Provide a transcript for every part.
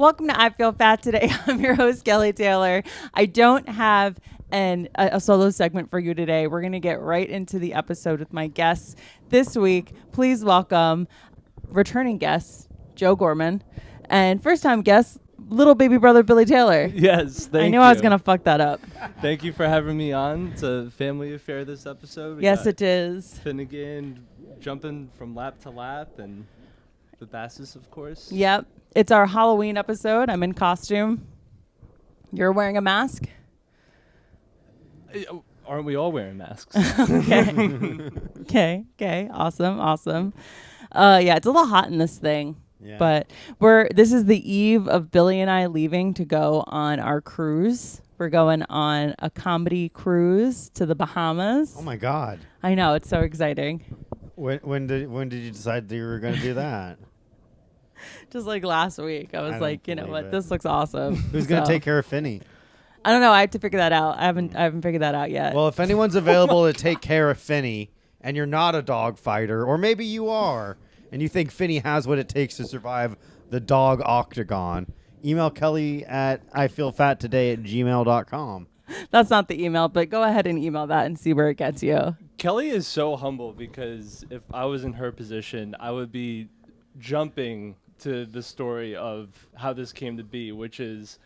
Welcome to I Feel Fat Today. I'm your host, Kelly Taylor. I don't have a solo segment for you today. We're going to get right into the episode with my guests this week. Please welcome returning guest, Joe Gorman, and first-time guest, little baby brother, Billy Taylor. Yes, thank you. I knew I was going to fuck that up. Thank you for having me on. It's a family affair this episode. Yes, it is. Finnegan jumping from lap to lap, and the Basses, of course. Yep. It's our Halloween episode. I'm in costume. You're wearing a mask? Aren't we all wearing masks? Okay. Okay. Awesome. Yeah, it's a little hot in this thing. Yeah. But this is the eve of Billy and I leaving to go on our cruise. We're going on a comedy cruise to the Bahamas. Oh my God. I know, it's so exciting. When did you decide that you were going to do that? Just like last week, I was like, you know what, this looks awesome. Who's going to take care of Finny? I don't know. I have to figure that out. I haven't figured that out yet. Well, if anyone's available to take care of Finny, and you're not a dog fighter, or maybe you are, and you think Finny has what it takes to survive the dog octagon, email Kelly at ifeelfattoday@gmail.com. That's not the email, but go ahead and email that and see where it gets you. Kelly is so humble because if I was in her position, I would be jumping to the story of how this came to be, which is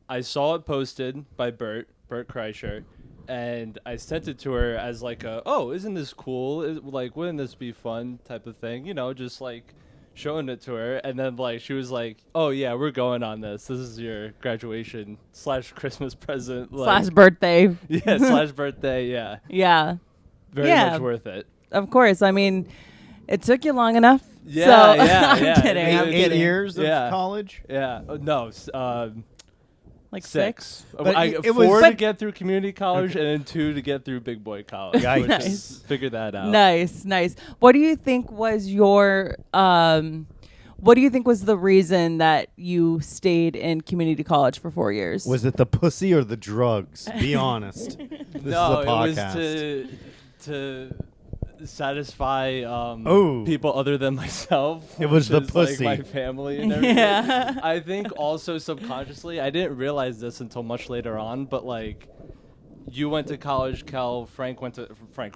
I saw it posted by Bert Kreischer, and I sent it to her as like isn't this cool? Like, wouldn't this be fun type of thing? You know, just like showing it to her. And then like she was like, oh yeah, we're going on this. This is your graduation / Christmas present. / birthday. Yeah, / birthday, yeah. Yeah. Very much worth it. Of course. I mean, it took you long enough. Yeah, so yeah, I'm yeah. kidding. I'm 8 kidding. years of college? Yeah. No, Like 6. But it was 4 to get through community college, and then 2 to get through big boy college. Yikes. Nice. Figure that out. Nice. What do you think was your what do you think was the reason that you stayed in community college for 4 years? Was it the pussy or the drugs? Be honest. This is a podcast. It was to satisfy people other than myself. It was which the is, pussy. like, my family and everything. Yeah. I think also subconsciously, I didn't realize this until much later on, but like you went to college, Kel. Frank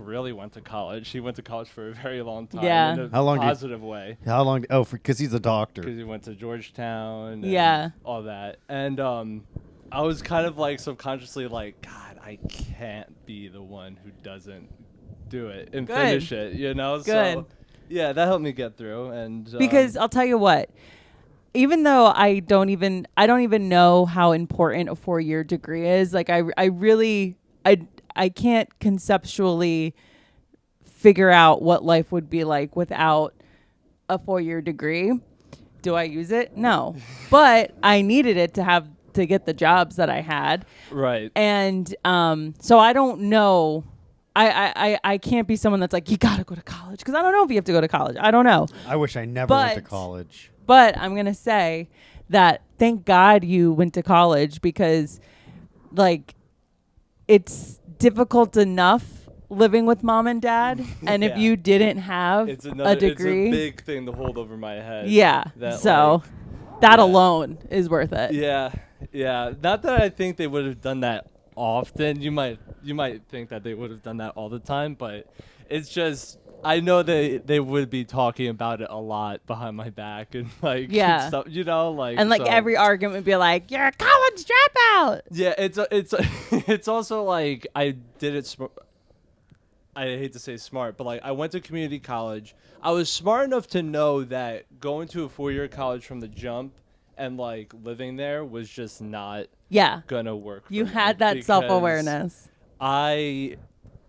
really went to college. He went to college for a very long time. Yeah. In a How long positive way. How long? Oh, because he's a doctor. Because he went to Georgetown. And Yeah. all that. And I was kind of like subconsciously like, God, I can't be the one who doesn't do it and finish it, you know? Good. So yeah, that helped me get through. And Because I'll tell you what, even though I don't even know how important a 4-year degree is, like I can't conceptually figure out what life would be like without a 4-year degree. Do I use it? No. But I needed it to get the jobs that I had. right. And so I don't know. I can't be someone that's like, you got to go to college. Because I don't know if you have to go to college. I don't know. I wish I never went to college. But I'm going to say that thank God you went to college because, like, it's difficult enough living with mom and dad. And if you didn't have a degree. It's a big thing to hold over my head. Yeah. That alone is worth it. Yeah. Yeah. Not that I think they would have done that often. You might think that they would have done that all the time, but it's just I know they would be talking about it a lot behind my back and like stuff, you know, like and like every argument would be like, you're a college dropout. Yeah, it's also like I did it I hate to say smart, but like I went to community college. I was smart enough to know that going to a 4-year college from the jump and like living there was just not gonna work. You had that self-awareness. I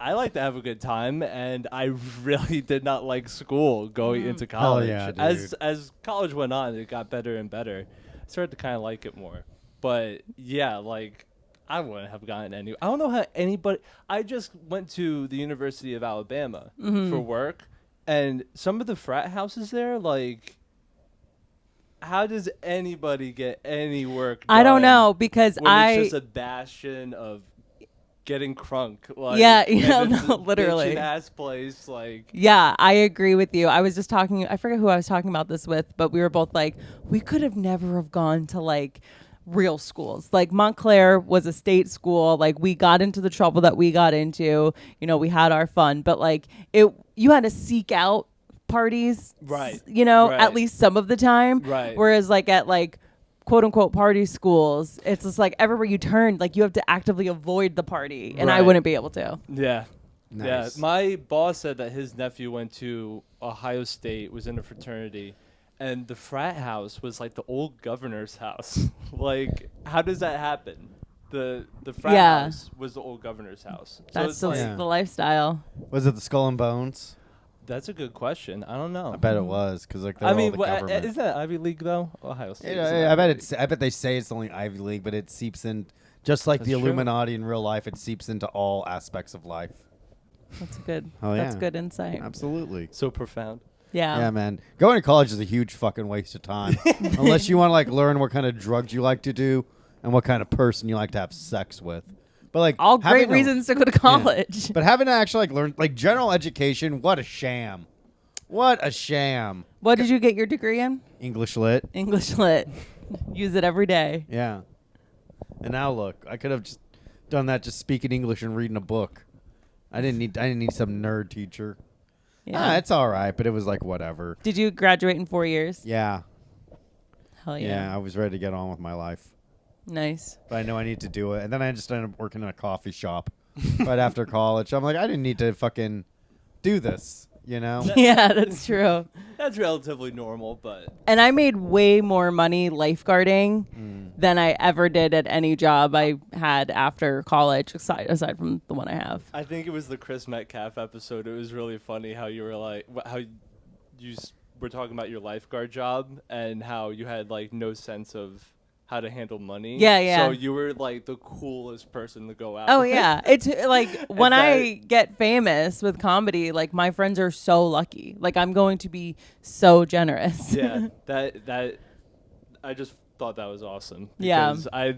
like to have a good time, and I really did not like school going into college. Hell yeah, dude. As college went on, it got better and better. I started to kind of like it more. But yeah, like I wouldn't have gotten any. I don't know how anybody. I just went to the University of Alabama for work, and some of the frat houses there, like, how does anybody get any work done I don't know because when it's just a bastion of getting crunk. Like, Yeah, and it's no, a literally. bitchin' ass place. Like, Yeah, I agree with you. I was just talking, I forget who I was talking about this with, but we were both like, we could have never have gone to like real schools. Like Montclair was a state school. Like we got into the trouble that we got into. You know, we had our fun, but like you had to seek out parties, Right, you know, right. at least some of the time. Right. Whereas like at like quote unquote party schools, it's just like everywhere you turn, like you have to actively avoid the party. And I Right. wouldn't be able to. yeah. Nice. Yeah, my boss said that his nephew went to Ohio State, was in a fraternity, and the frat house was like the old governor's house. Like, how does that happen? The frat Yeah. house was the old governor's house. So That's it's the, like, Yeah. the lifestyle. Was it the Skull and Bones? that's a good question. I don't know. I bet it was because like I mean, all the government. is that Ivy League though? Ohio State. Yeah, isn't I bet Ivy it's. I bet they say it's only Ivy League, but it seeps in just like the That's true. Illuminati in real life. It seeps into all aspects of life. That's good. Oh, That's yeah. good insight. Absolutely. League. So profound. Yeah. Yeah, man. Going to college is a huge fucking waste of time. Unless you want to like learn what kind of drugs you like to do and what kind of person you like to have sex with. But like All great having to- reasons to go to college. But having to actually like learn like general education, what a sham. What a sham. What did you get your degree in? English lit. English lit. Use it every day. Yeah. And now look, I could have just done that just speaking English and reading a book. I didn't need some nerd teacher. Yeah. It's all right, but it was like whatever. Did you graduate in 4 years? Yeah. Hell yeah. Yeah, I was ready to get on with my life. Nice. But I know I need to do it. And then I just ended up working in a coffee shop right after college. I'm like, I didn't need to fucking do this, you know? Yeah, that's true. That's relatively normal, but And I made way more money lifeguarding than I ever did at any job I had after college, aside from the one I have. I think it was the Chris Metcalf episode. It was really funny how you were like, were talking about your lifeguard job and how you had like no sense of how to handle money. Yeah, yeah. So you were like the coolest person to go out. Oh with. yeah, it's like when And I get famous with comedy, like my friends are so lucky. Like I'm going to be so generous. Yeah, that I just thought that was awesome. Yeah. Because I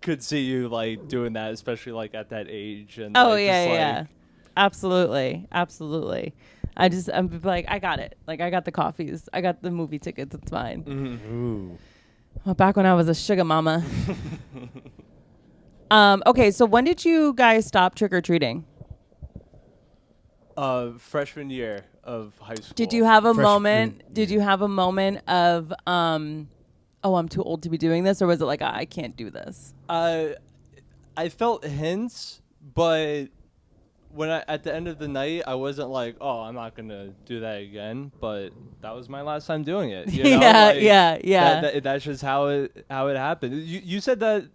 could see you like doing that, especially like at that age. And Oh like, yeah, just, yeah, like, absolutely, absolutely. I'm like I got it. Like I got the coffees, I got the movie tickets. It's fine. mhm. Ooh. Well, back when I was a sugar mama. Okay, so when did you guys stop trick or treating? Freshman year of high school. Did you have a Freshman moment? Did you have a moment of oh, I'm too old to be doing this, or was it like I can't do this? I felt hints, but when at the end of the night, I wasn't like, oh, I'm not gonna do that again. But that was my last time doing it. You know? Yeah, Like, yeah. That's just how it happened. You said that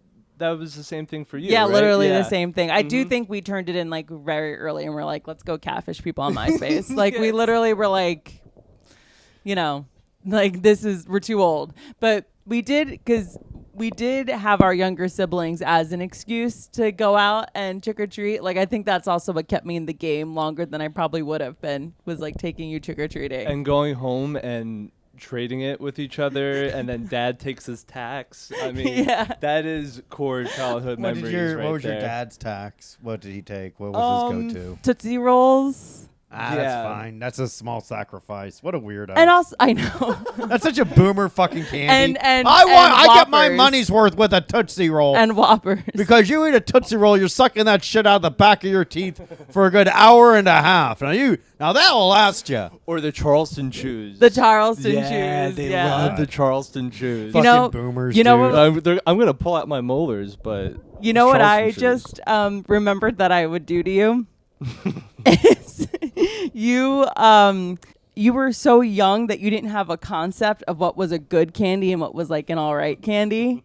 was the same thing for you. Yeah, right? literally Yeah. the same thing. I do Mhm. think we turned it in like very early, and we're like, let's go catfish people on MySpace. Like we literally were like, you know, like we're too old. But we did because we did have our younger siblings as an excuse to go out and trick or treat. Like I think that's also what kept me in the game longer than I probably would have been. Was like taking you trick or treating. And going home and trading it with each other, and then dad takes his tax. I mean, Yeah. that is core childhood What memories right was your there. dad's tax? What did he take? What was his go-to? Tootsie Rolls. That's Yeah. fine. That's a small sacrifice. What a weirdo. And also, I know. That's such a boomer fucking candy. And I get my Whoppers. money's worth with a Tootsie Roll. And Whoppers. Because you eat a Tootsie Roll, you're sucking that shit out of the back of your teeth for a good hour and a half. Now that will last you. Or the Charleston chews. The Charleston yeah, shoes. they Yeah. love the Charleston chews. You Fucking know- boomers. you know dude. what- I'm gonna pull out my molars, but You know what I Charleston chews. just remembered that I would do to you? Is you were so young that you didn't have a concept of what was a good candy and what was like an all right candy.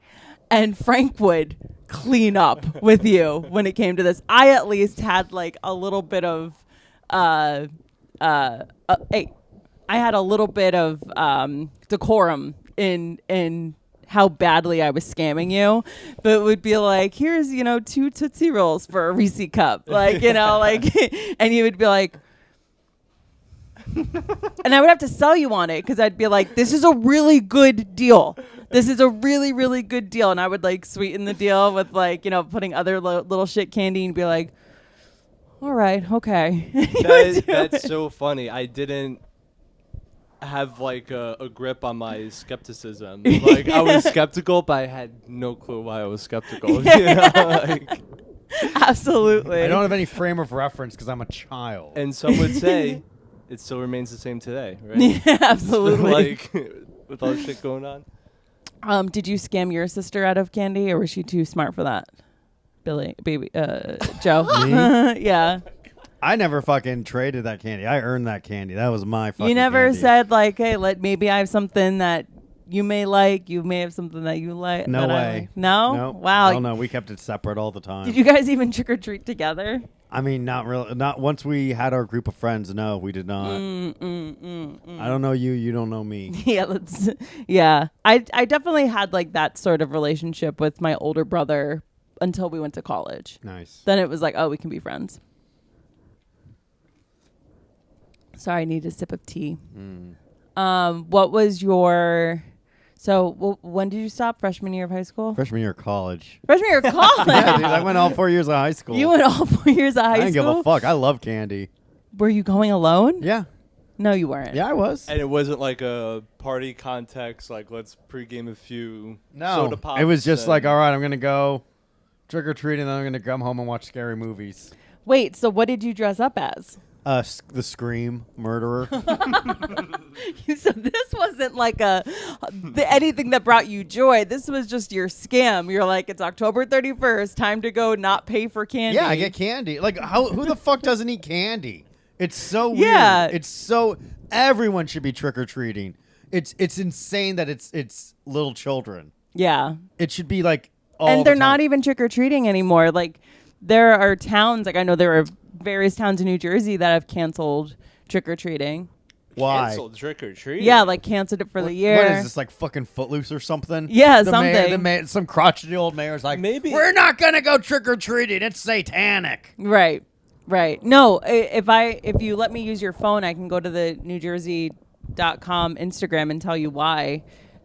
And Frank would clean up with you when it came to this. I at least had like a little bit of I had a little bit of decorum in how badly I was scamming you, but it would be like, here's, 2 Tootsie Rolls for a Reese cup. Like, and you would be like, and I would have to sell you on it because I'd be like, this is a really good deal. this is a really, really good deal. And I would like sweeten the deal with like, putting other little shit candy and be like, all right, okay. That's so funny. I didn't have like a grip on my skepticism. Like I was skeptical, but I had no clue why I was skeptical. Like, Absolutely. I don't have any frame of reference because I'm a child. and some would say it still remains the same today, right? Yeah, absolutely. Like with all the shit going on. Did you scam your sister out of candy, or was she too smart for that? Joe. Me? Yeah. I never fucking traded that candy. I earned that candy. That was my fucking You never candy. said like, hey, maybe I have something that you may like. You may have something that you like. No that I way. like. No? No. Wow. Oh, no. We kept it separate all the time. Did you guys even trick or treat together? I mean, not really. Not once we had our group of friends. No, we did not. I don't know you. You don't know me. Yeah. I definitely had like that sort of relationship with my older brother until we went to college. Nice. Then it was like, oh, we can be friends. Sorry, I need a sip of tea. What was your... So when did you stop? Freshman year of high school? Freshman year of college. Freshman year of college? Yeah, dude, I went all 4 years of high school. You went all 4 years of high I didn't school? give a fuck. I love candy. Were you going alone? Yeah. No, you weren't. Yeah, I was. And it wasn't like a party context, like let's pregame a few soda pops. It was just and- like, all right, I'm going to go trick-or-treating, and then I'm going to come home and watch scary movies. Wait, so what did you dress up as? The Scream murderer. So this wasn't like anything that brought you joy. This was just your scam. You're like, it's October 31st, time to go not pay for candy. Yeah, I get candy. Like, who the fuck doesn't eat candy? It's so weird. Yeah. It's so... Everyone should be trick-or-treating. It's insane that it's little children. Yeah. It should be like all And they're the not time. even trick-or-treating anymore. Like, there are towns, like I know there are various towns in New Jersey that have canceled trick-or-treating. Why? Canceled trick or treat. Yeah, like canceled it for the year. What is this, like fucking Footloose or something? Yeah, the something. Mayor, some crotchety old mayor's like, Maybe- we're not going to go trick-or-treating. It's satanic. Right. No, if you let me use your phone, I can go to the NewJersey.com Instagram and tell you why.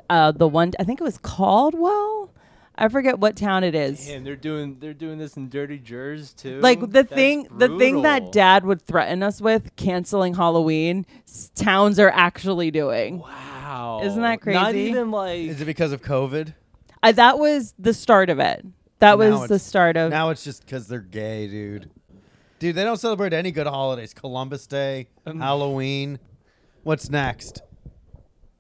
The one, I think it was Caldwell. I forget what town it is. And they're doing this in Dirty Jers too. Like the That's thing that brutal. Dad would threaten us with, canceling Halloween, towns are actually doing. Wow. Isn't that crazy? Not even like Is it because of COVID? That was the start of it. That Now was the it's- start of. Now it's just because they're gay, dude. Dude, they don't celebrate any good holidays. Columbus Day, Halloween. What's next?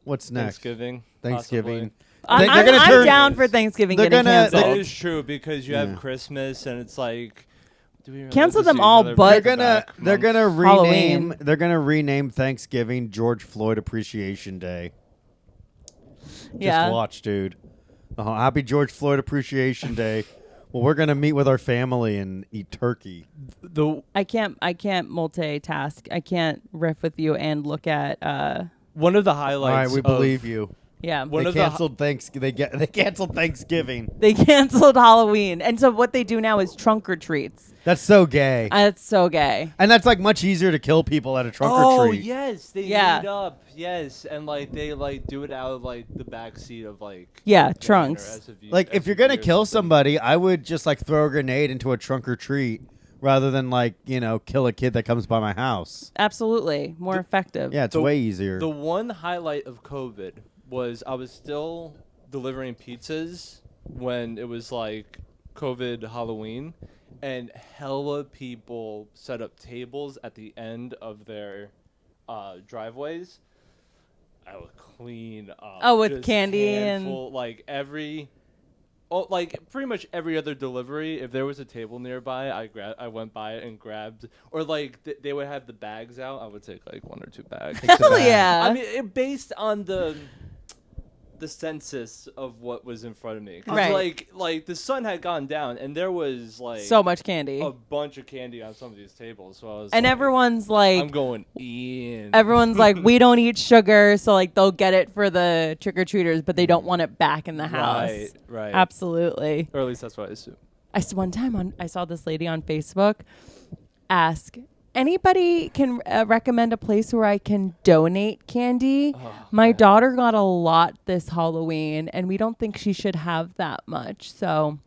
Thanksgiving. Thanksgiving. I'm, they're gonna I'm turn- down for Thanksgiving they're getting gonna- canceled. That is true because you Yeah. have Christmas and it's like do we really Cancel have to them see all, another but- They're gonna Halloween. rename Thanksgiving George Floyd Appreciation Day. Yeah. Just watch, dude. Happy George Floyd Appreciation Day. Well, we're gonna meet with our family and eat turkey. the I can't multitask. I can't riff with you and look at one of the All highlights. right, we of- believe you. yeah. One They of the canceled They canceled Thanksgiving. They canceled Halloween. And so what they do now is trunk or treats. That's so gay. That's so gay. And that's like much easier to kill people at a trunk or Oh treat. yes, they Yeah. meet up. Yes, and like they like do it out of like the back seat of like Yeah, van or trunks. SUV Like if you're gonna SUV or kill something. somebody, I would just like throw a grenade into a trunk or treat rather than like, kill a kid that comes by my house. Absolutely. More effective. Yeah, it's The- way easier. The one highlight of COVID was I was still delivering pizzas when it was like COVID Halloween, and hella people set up tables at the end of their driveways. I would clean up. Oh, with just candy and- handful, like pretty much every other delivery. If there was a table nearby, I went by it and grabbed, or like they would have the bags out. I would take like one or two bags. Hell yeah. I mean, based on the census of what was in front of me. 'Cause, Right. Like the sun had gone down, and there was like so much candy. a bunch of candy on some of these tables. So I was And like, everyone's like, I'm going in. everyone's like, we don't eat sugar, so like they'll get it for the trick or treaters, but they don't want it back in the house. Right. Absolutely. Or at least that's what I assume. One time I saw this lady on Facebook ask anybody can recommend a place where I can donate candy? Oh, My man. daughter got a lot this Halloween, and we don't think she should have that much. So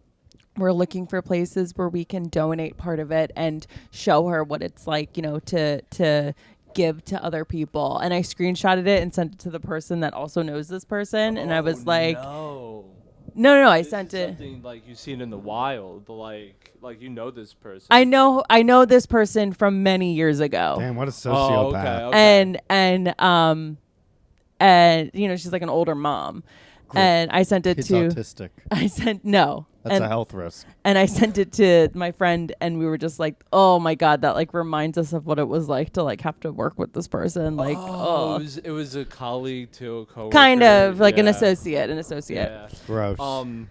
we're looking for places where we can donate part of it and show her what it's like, to give to other people. And I screenshotted it and sent it to the person that also knows this person. And I was like, no, I This sent is it. something like you've seen in the wild, like this person. I know this person from many years ago. Damn, what a Oh, sociopath. okay. And she's like an older mom. Cool. And I sent it Kid's to autistic. That's a health risk. And I sent it to my friend, and we were just like, oh my God, that like reminds us of what it was like to like have to work with this person. Like, It was a colleague to a coworker. kind of like an Yeah. associate. Yeah. Gross. Um,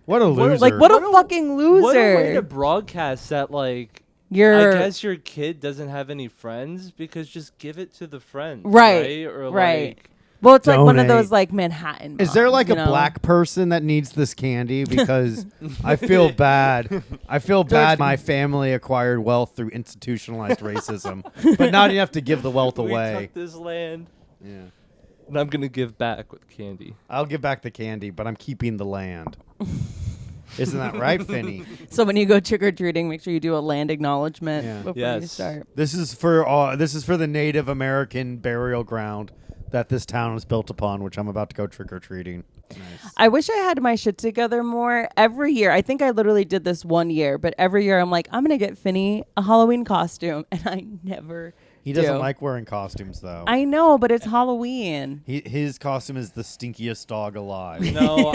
What a loser. Like, what a fucking loser. What a way to broadcast that, like, I guess your kid doesn't have any friends because just give it to the friends. Right. Or Right. like, Well, it's like one of Donate. those like Manhattan. Is there like moms, a black person that needs this candy? Because I feel bad. I feel bad my family acquired wealth through institutionalized racism, but not enough to give the wealth we away. took this land, Yeah. and I'm gonna give back with candy. I'll give back the candy, but I'm keeping the land. Isn't that right, Finny? So when you go trick or treating, make sure you do a land acknowledgement Yeah. before you Yes. start. This is for the Native American burial ground that this town is built upon, which I'm about to go trick or treating. Nice. I wish I had my shit together more. Every year, I think I literally did this one year, but every year I'm like, I'm gonna get Finny a Halloween costume, and I never. He doesn't do. like wearing costumes, though. I know, but it's Halloween. His costume is the stinkiest dog alive. No,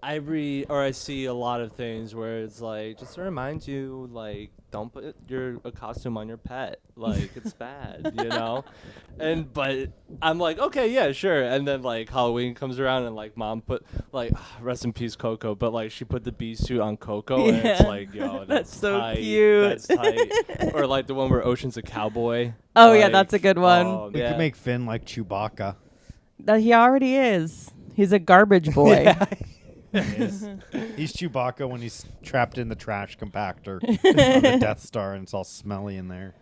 I read or I see a lot of things where it's like just to remind you, like, don't put a costume on your pet, like it's bad, but I'm like, okay, yeah, sure. And then like Halloween comes around and like mom put like rest in peace Coco, but like she put the bee suit on Coco and it's Yeah. like, yo, That's so tight. cute. That's tight. Or like the one where Ocean's a cowboy. Oh, yeah, Like, that's a good one. oh, We yeah. could make Finn like Chewbacca. That he already is. He's a garbage boy. He's Chewbacca when he's trapped in the trash compactor of the Death Star and it's all smelly in there.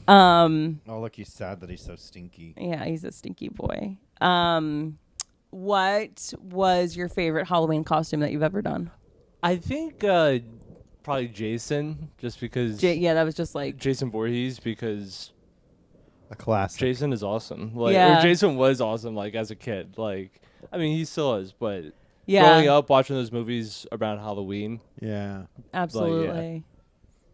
Oh, look, he's sad that he's so stinky. Yeah, he's a stinky boy. What was your favorite Halloween costume that you've ever done? I think probably Jason, just because Yeah, that was just like Jason Voorhees, because A classic. Jason is awesome. Like, Yeah. or Jason was awesome. Like as a kid, like I mean, he still is. But yeah, growing up watching those movies around Halloween, Yeah. absolutely.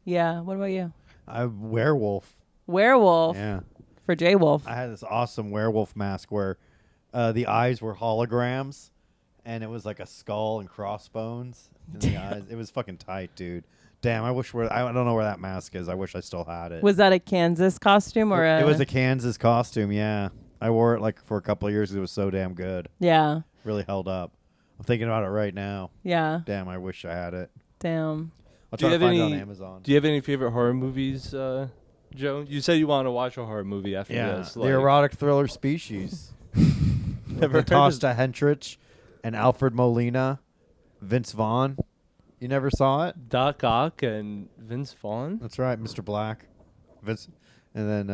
Yeah. What about you? Werewolf. Werewolf Yeah. for J Wolf. I had this awesome werewolf mask where the eyes were holograms and it was like a skull and crossbones in the eyes. It was fucking tight, dude. Damn, I don't know where that mask is. I wish I still had it. Was that a Kansas costume or It was a Kansas costume, yeah. I wore it like for a couple of years. It was so damn good. Yeah. Really held up. I'm thinking about it right now. Yeah. Damn, I wish I had it. Damn. I'll Do you try to have find it any- on Amazon. do you have any favorite horror movies, Joe? You said you wanted to watch a horror movie after Yeah, this. the erotic thriller Species. Never heard of- Natasha Hentrich and Alfred Molina, Vince Vaughn. You never saw it? Doc Ock and Vince Vaughn. That's right, Mr. Black. Vince, and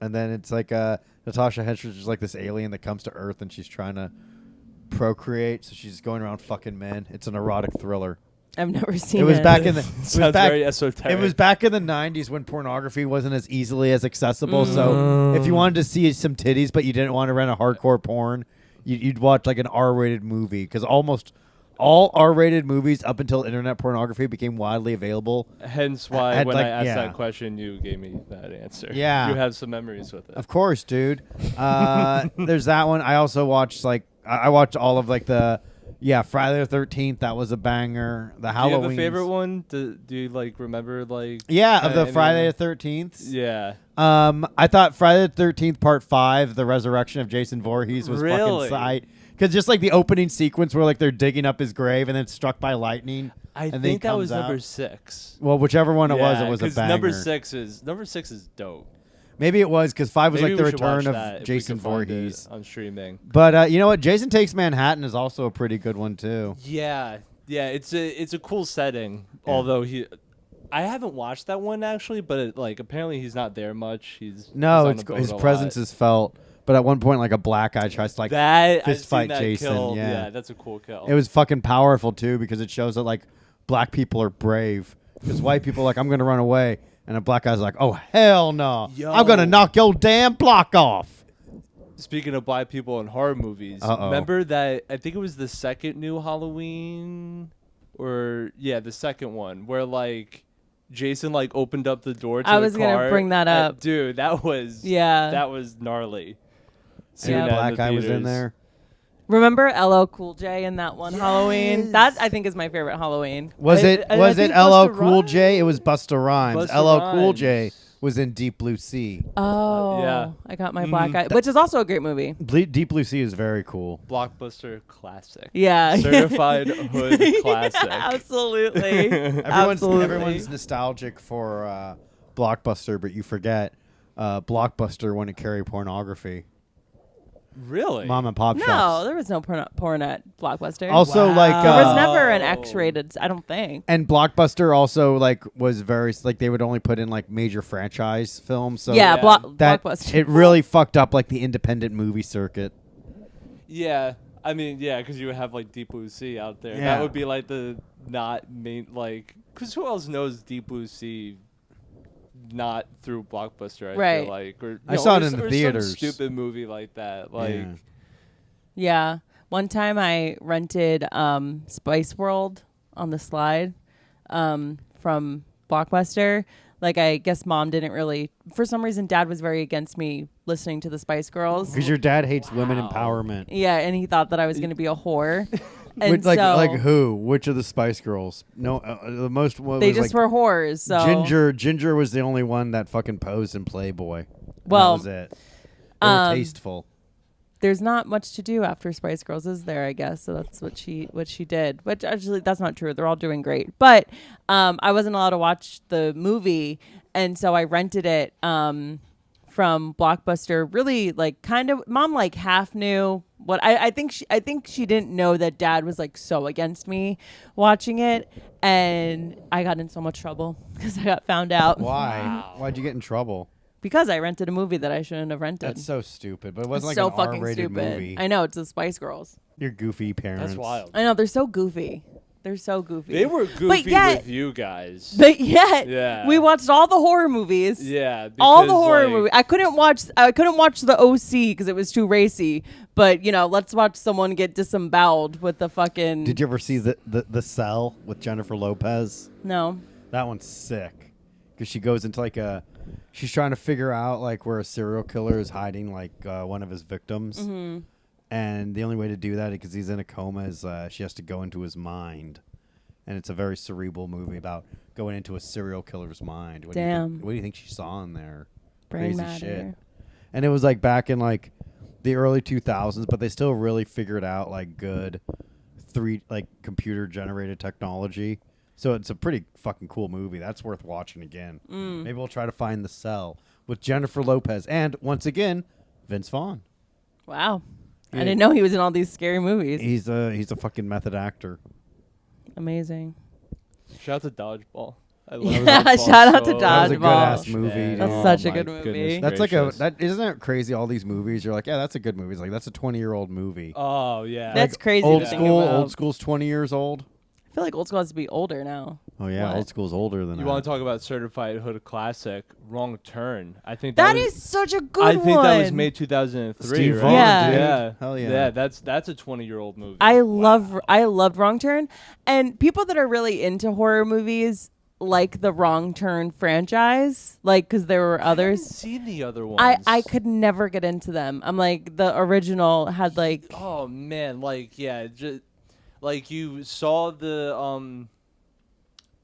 then it's like Natasha Henstridge is like this alien that comes to Earth and she's trying to procreate, so she's going around fucking men. It's an erotic thriller. I've never seen it. It was back in the. It was Sounds back, very esoteric. It was back in the 90s when pornography wasn't as easily as accessible. So if you wanted to see some titties, but you didn't want to rent a hardcore porn, you'd watch like an R-rated movie, because almost all R-rated movies up until internet pornography became widely available. Hence why had when like- I asked yeah. that question, you gave me that answer. Yeah. You have some memories with it. Of course, dude. There's that one. I also watched I watched all of like the Friday the 13th. That was a banger. The Do you Halloween. have a favorite one? Do you like remember like? Yeah, of the any- Friday the 13th. Yeah. I thought Friday the 13th Part 5, the resurrection of Jason Voorhees, was Really? fucking sight. Because just like the opening sequence where like they're digging up his grave and then struck by lightning. I and then think that comes was out. number 6. Well, whichever one it was a 'cause banger. Number 6 is dope. Maybe it was because 5 was Maybe like the we should watch return that of if we Jason can find it Voorhees. on streaming. But you know what? Jason Takes Manhattan is also a pretty good one too. Yeah, it's a cool setting. Although I haven't watched that one actually, but like apparently he's not there much. He's No, on it's the boat his a presence lot. is felt. But at one point, like a black guy tries to like that fist I've fight seen that Jason. kill. Yeah. That's a cool kill. It was fucking powerful too because it shows that like black people are brave. Because white people are like, I'm gonna run away, and a black guy's like, oh hell no, Yo. I'm gonna knock your damn block off. Speaking of black people in horror movies, remember that I think it was the second new Halloween, or the second one where like Jason like opened up the door to I the was car. gonna bring that up. Dude, that was gnarly. Seeing And that a black the guy was in theaters. there. Remember LL Cool J in that one Halloween? That I think is my favorite Halloween. Was I it think LL Busta Cool Rhymes? J? It was Busta Rhymes. Busta LL Cool Rhymes. J was in Deep Blue Sea. Oh, yeah. I got my black eye, which is also a great movie. Deep Blue Sea is very cool. Blockbuster classic. Yeah, Certified hood classic. Absolutely. Everyone's nostalgic for Blockbuster, but you forget Blockbuster wanted to carry pornography. Really? Mom and pop No, shops. there was no porn at Blockbuster. Also, like there was Wow. never an X-rated. I don't think. and Blockbuster also like was very like they would only put in like major franchise films. So Yeah, Yeah. that Blockbuster. it really fucked up like the independent movie circuit. Yeah. I mean, because you would have like Deep Blue Sea out there. Yeah. That would be like the not main like because who else knows Deep Blue Sea? Not through Blockbuster, I Right. feel like. Or, I saw it or in the some theaters. stupid movie like that. Like, Yeah. One time I rented Spice World on the slide from Blockbuster. Like, I guess Mom didn't really, for some reason, Dad was very against me listening to the Spice Girls. Because your dad hates women empowerment. Yeah, and he thought that I was going to be a whore. And Which, like so who? Which of the Spice Girls? No, the most one they was just like were whores. So Ginger was the only one that fucking posed in Playboy. And Well, that was it. They were tasteful. there's not much to do after Spice Girls, is there? I guess so. That's what she did. Which actually, that's not true. They're all doing great. But I wasn't allowed to watch the movie, and so I rented it from Blockbuster. Really, like, kind of. Mom like half knew what I think. I think she didn't know that Dad was like so against me watching it, and I got in so much trouble because I got found out. Why? Wow. Why'd you get in trouble? Because I rented a movie that I shouldn't have rented. That's so stupid. But it It's wasn't like so an fucking R-rated stupid. movie. I know, it's the Spice Girls. Your goofy parents. that's wild. I know, they're so goofy. They're so goofy. They were goofy yet- with you guys. But yet, Yeah. we watched all the horror movies. Yeah. All the because, horror like, movies. I couldn't watch the OC because it was too racy. But let's watch someone get disemboweled with the fucking. Did you ever see the Cell with Jennifer Lopez? No. That one's sick. Because she goes into like she's trying to figure out like where a serial killer is hiding like one of his victims. Mm-hmm. And the only way to do that, because he's in a coma, is she has to go into his mind. And it's a very cerebral movie about going into a serial killer's mind. What Damn. What do you think she saw in there? Brain Crazy matter. shit. And it was like back in like the early 2000s, but they still really figured out like good computer generated technology. So it's a pretty fucking cool movie. That's worth watching again. Maybe we'll try to find The Cell with Jennifer Lopez and once again Vince Vaughn. Wow. Yeah. I didn't know he was in all these scary movies. He's a fucking method actor. Amazing. Shout out to Dodgeball. I Yeah, love Dodgeball shout out to so That was a Dodgeball. good ass much, movie. man. That's Oh such a my good movie. goodness That's gracious. isn't that crazy? All these movies, you're like, yeah, that's a good movie. It's like that's a 20-year-old movie. Oh yeah. That's crazy Old to think school, about. old school's 20 years old. I feel like old school has to be older now. Oh yeah, What? old school's older than You that. want to talk about certified hood classic? Wrong Turn. I think That was, is such a good I one. think that was May 2003. Steve right? Vaughn, Yeah. dude. Yeah. Hell yeah. Yeah. That's a 20-year-old movie. I Wow. loved Wrong Turn, and people that are really into horror movies like the Wrong Turn franchise, like because there were I haven't others. seen the other ones. I could never get into them. I'm like the original had like Oh man, like yeah, just like you saw the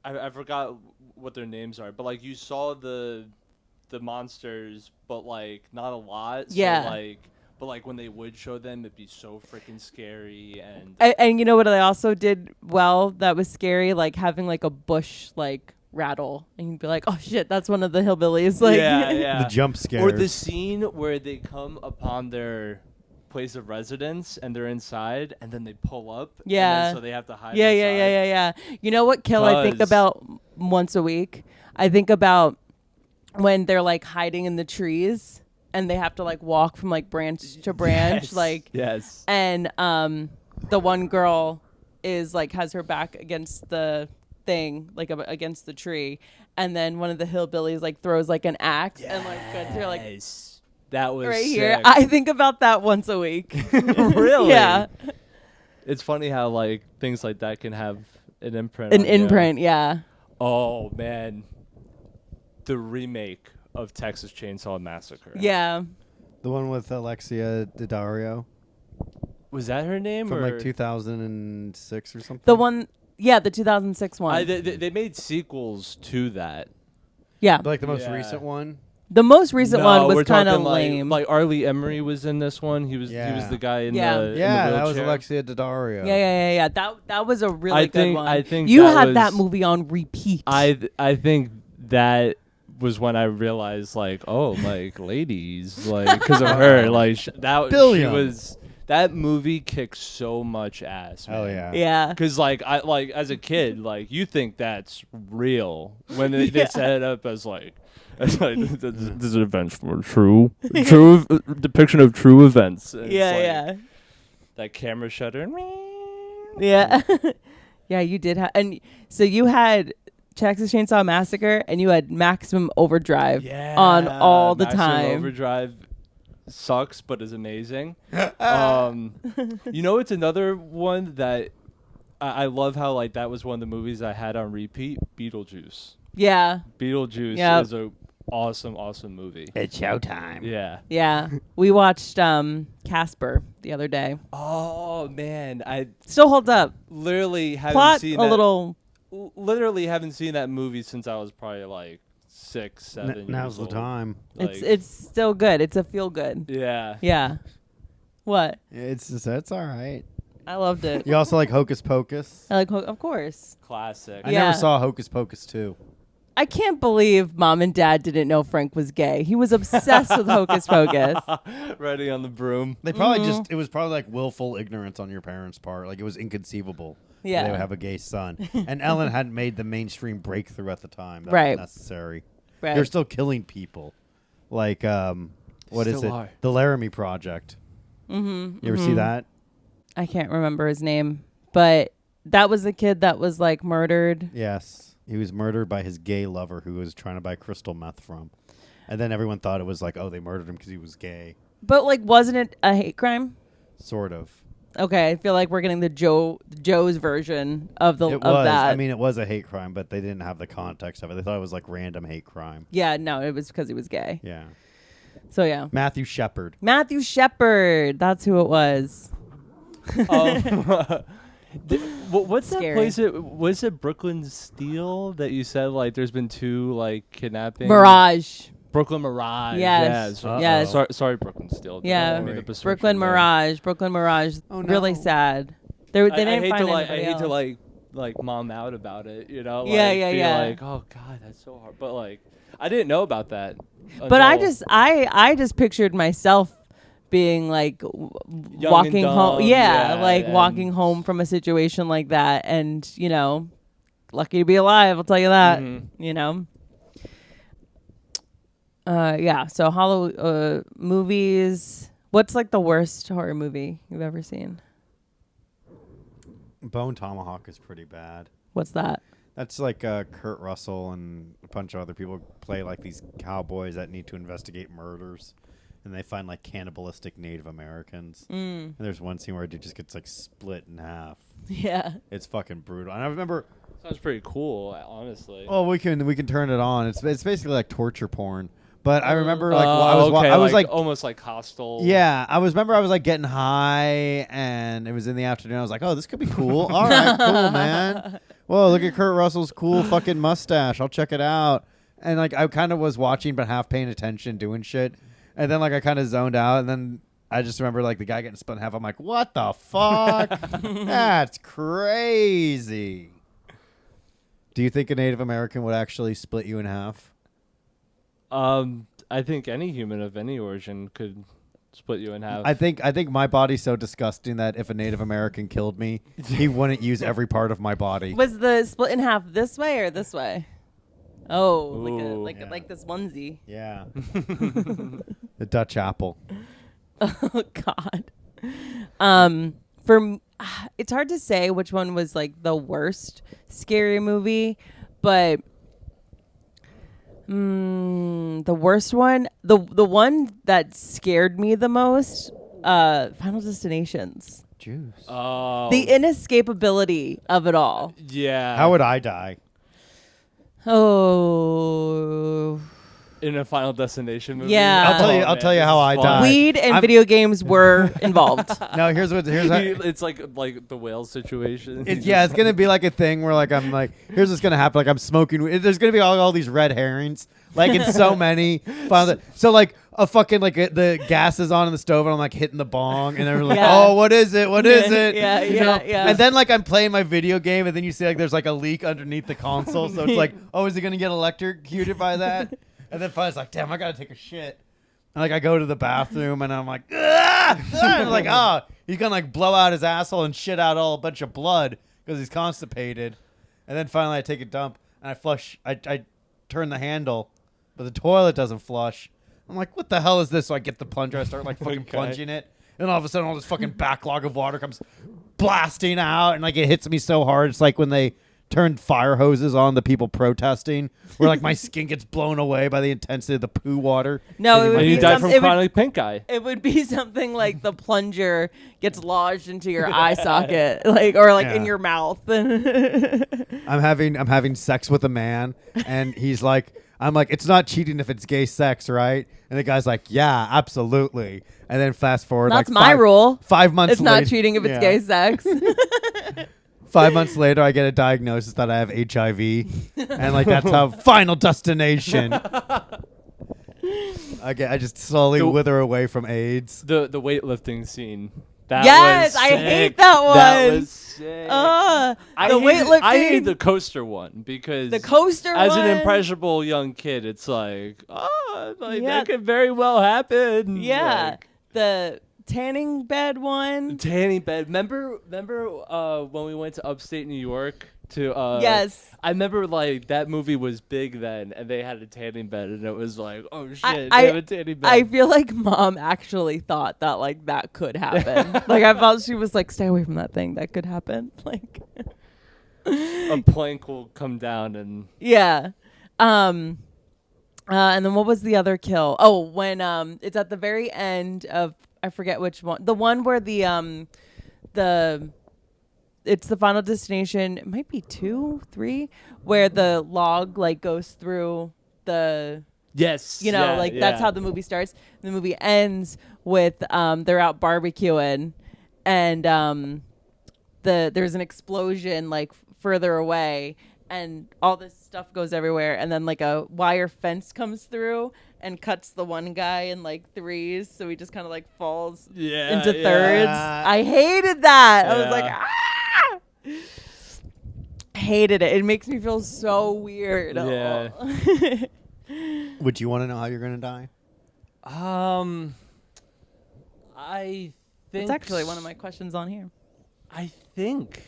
I forgot what their names are, but like you saw the monsters, but like not a lot. Yeah. So, like, but like when they would show them, it'd be so freaking scary and. and you know what I also did well that was scary, like having like a bush like rattle and you'd be like, oh shit, that's one of the hillbillies. Like yeah, yeah. The jump scares. Or the scene where they come upon their place of residence and they're inside and then they pull up. and Yeah. then so they have to hide. Yeah. inside. You know what kill I think 'Cause- about once a week. I think about when they're like hiding in the trees and they have to like walk from like branch to branch, Yes. like Yes. and the one girl is like has her back against the thing, like against the tree, and then one of the hillbillies like throws like an axe and like gets her like That was right sick. here. I think about that once a week. Really? Yeah. It's funny how like things like that can have an imprint. An on you. imprint, yeah. Oh man, the remake of Texas Chainsaw Massacre. Yeah. The one with Alexia Daddario Was that her name? from or? like 2006 or something. The one, yeah, the 2006 one. They made sequels to that. Yeah. Like the most Yeah. recent one. The most recent one we're was kind of talking lame. Like Arlie Emery was in this one. He was the guy in Yeah. the Yeah, in the that was wheelchair. Alexia Daddario. Yeah. That was a really good one. I think you that had was- that movie on repeat. I think that was when I realized like, oh, like ladies, like because of her, like that movie kicked so much ass. Oh man. yeah. yeah. Because like I like as a kid, like you think that's real when they set it up as like this is events for true depiction of true events. And it's like that camera shutter. Yeah. Yeah, you did have, and so you had Texas Chainsaw Massacre and you had Maximum Overdrive on all the Maximum time. Overdrive sucks, but is amazing. It's another one that I love how like that was one of the movies I had on repeat. Beetlejuice. Yeah. Beetlejuice is a awesome movie. It's showtime. Yeah. Yeah. We watched Casper the other day. Oh man, I Still holds up. literally haven't Plot seen a little. Literally haven't seen that movie since I was probably like 6, 7 years Now's the old. time. Like, It's still good. It's a feel good. yeah. Yeah. What? It's all right. I loved it. You also like Hocus Pocus? I like, of course. Classic. I Yeah. never saw Hocus Pocus 2. I can't believe Mom and Dad didn't know Frank was gay. He was obsessed with Hocus Pocus. Riding on the broom. They probably it was probably like willful ignorance on your parents' part. Like it was inconceivable. Yeah. They would have a gay son. And Ellen hadn't made the mainstream breakthrough at the time. That Right. was necessary. Right. They're still killing people. Like, what is Still it? are. The Laramie Project. Mm-hmm. You ever see that? I can't remember his name, but that was the kid that was like murdered. Yes. He was murdered by his gay lover who was trying to buy crystal meth from. And then everyone thought it was like, oh, they murdered him because he was gay. But like, wasn't it a hate crime? Sort of. Okay, I feel like we're getting the Joe's version of It of was. that. I mean, it was a hate crime, but they didn't have the context of it. They thought it was like random hate crime. yeah, no, it was because he was gay. Yeah. So yeah, Matthew Shepard. Matthew Shepard, that's who it was. What's Scary. that place? Was it Brooklyn Steel that you said like there's been 2 like kidnappings? Mirage. Brooklyn Mirage. Yes. Yeah, Yes. Sorry, Brooklyn Steel. Yeah. I mean the prescription Brooklyn there. Mirage. Brooklyn Mirage. Oh, no. Really sad. They didn't I hate find to anybody else. like mom out about it, you know? Yeah, like, yeah, be yeah. Like, oh god, that's so hard. But like, I didn't know about that. But I until- just pictured myself being like and walking home. dumb, Yeah, yeah, like and- walking home from a situation like that, and lucky to be alive. I'll tell you that. Mhm. Yeah. So movies. What's like the worst horror movie you've ever seen? Bone Tomahawk is pretty bad. What's that? That's like Kurt Russell and a bunch of other people play like these cowboys that need to investigate murders. And they find like cannibalistic Native Americans. And there's one scene where a dude just gets like split in half. Yeah. It's fucking brutal. And I remember, Sounds pretty cool, honestly. well, we can turn it on. It's basically like torture porn. But I remember like Oh, I was like almost like Hostel. yeah, I was like getting high and it was in the afternoon. I was like, oh, this could be cool. All right, cool, man. Whoa, look at Kurt Russell's cool fucking mustache. I'll check it out. And like I kind of was watching but half paying attention, doing shit. And then like I kind of zoned out, and then I just remember like the guy getting split in half. I'm like, what the fuck? That's crazy. Do you think a Native American would actually split you in half? I think any human of any origin could split you in half. I think my body's so disgusting that if a Native American killed me, he wouldn't use every part of my body. Was the split in half this way or this way? Oh, Ooh. like this onesie. Yeah. The Dutch apple. Oh God. It's hard to say which one was like the worst scary movie, but the worst one, the one that scared me the most, Final Destinations. Juice. Oh. The inescapability of it all. Yeah. How would I die? Oh. In a Final Destination movie? Yeah. I'll tell you how I died. Weed and video games were involved. No, here's It's like the whale situation. it's gonna be like a thing where like I'm like, here's what's gonna happen. Like I'm smoking. There's gonna be all these red herrings. Like in so many. So like a fucking like the gas is on in the stove and I'm like hitting the bong and they're like, oh, what is it? What is it? Yeah, You yeah, know? yeah. And then like I'm playing my video game and then you see like there's like a leak underneath the console. So it's like, oh, is it gonna get electrocuted by that? And then finally it's like, damn, I gotta take a shit. And like I go to the bathroom and I'm like, ah! And I'm like, oh, he's gonna like blow out his asshole and shit out a bunch of blood because he's constipated. And then finally I take a dump and I flush. I turn the handle, but the toilet doesn't flush. I'm like, what the hell is this? So I get the plunger, I start like fucking plunging it, and all of a sudden all this fucking backlog of water comes blasting out, and like it hits me so hard. It's like when they turned fire hoses on the people protesting, where like my skin gets blown away by the intensity of the poo water. No, it would And be you died from chronic pink eye. It would be something like the plunger gets lodged into your eye socket, like or like in your mouth. I'm having sex with a man, and he's like, I'm like, it's not cheating if it's gay sex, right? And the guy's like, yeah, absolutely. And then fast forward, That's like my rule. 5 months. It's not cheating if it's gay sex. 5 months later, I get a diagnosis that I have HIV, and like that's how Final Destination. I just slowly wither away from AIDS. The weightlifting scene. That Yes, was I sick. hate that one. That was sick. The weightlifting. I hate weightlifting. the coaster one because The coaster as one. an impressionable young kid, it's like, Yeah. that could very well happen. Yeah, Like, the tanning bed one. tanning bed. Remember when we went to upstate New York to Yes. I remember like that movie was big then and they had a tanning bed and it was like, oh shit, I- they have a tanning bed. I feel like mom actually thought that like that could happen. Like I felt she was like, stay away from that thing. That could happen. Like, a plank will come down and yeah. And then what was the other kill? Oh, when it's at the very end of, I forget which one. The one where it's the Final Destination. It might be 2, 3, where the log like goes through the, yes, that's how the movie starts. The movie ends with they're out barbecuing, and there's an explosion like further away, and all this stuff goes everywhere, and then like a wire fence comes through and cuts the one guy in like 3s, so he just kind of like falls into thirds. I hated that. I was like, ah! Hated it. It makes me feel so weird. Yeah. Would you want to know how you're gonna die? I think It's actually one of my questions on here. I think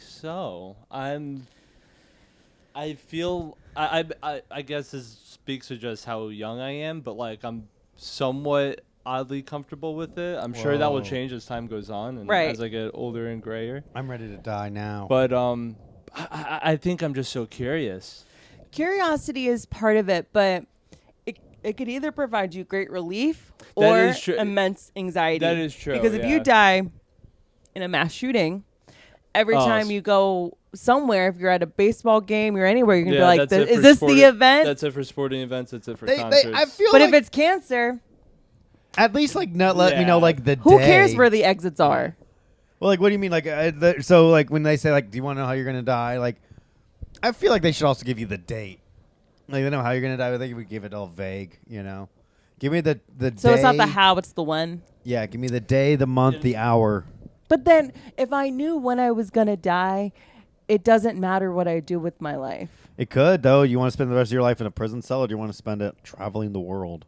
so. I feel I guess this speaks to just how young I am, but like I'm somewhat oddly comfortable with it. I'm sure that will Whoa. change as time goes on and Right. as I get older and grayer. I'm ready to die now. But I think I'm just so curious. Curiosity is part of it, but it could either provide you great relief That or is true. immense anxiety. That is true. Because if you yeah. die in a mass shooting, every time you go somewhere, if you're at a baseball game, you're anywhere, you're going to be like, that's it is for this sporting- the event? That's it for sporting events. That's it for concerts. I feel But like if it's cancer, at least like not let me know Yeah. like the who day. cares where the exits are? Well, like what do you mean? Like so like when they say like, do you want to know how you're gonna die? Like I feel like they should also give you the date. Like they know how you're gonna die, but they would give it all vague. You know, give me the So day. it's not the how, it's the when. Yeah, give me the day, the month, the hour. But then if I knew when I was going to die, it doesn't matter what I do with my life. It could though. You want to spend the rest of your life in a prison cell, or do you want to spend it traveling the world?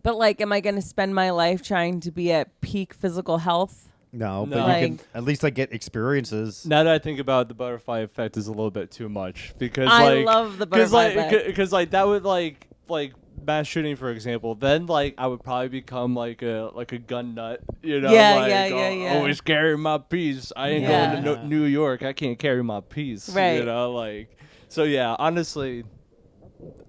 But like, am I going to spend my life trying to be at peak physical health? No, but No. you can Like- at least like get experiences. Now that I think about it, the butterfly effect is a little bit too much because I love the butterfly effect. because like that would like mass shooting, for example. Then like I would probably become like a gun nut, you know? Yeah, like, yeah. Always carry my piece. I ain't Yeah. going to New York. I can't carry my piece. Right. You know, like so. Yeah, honestly,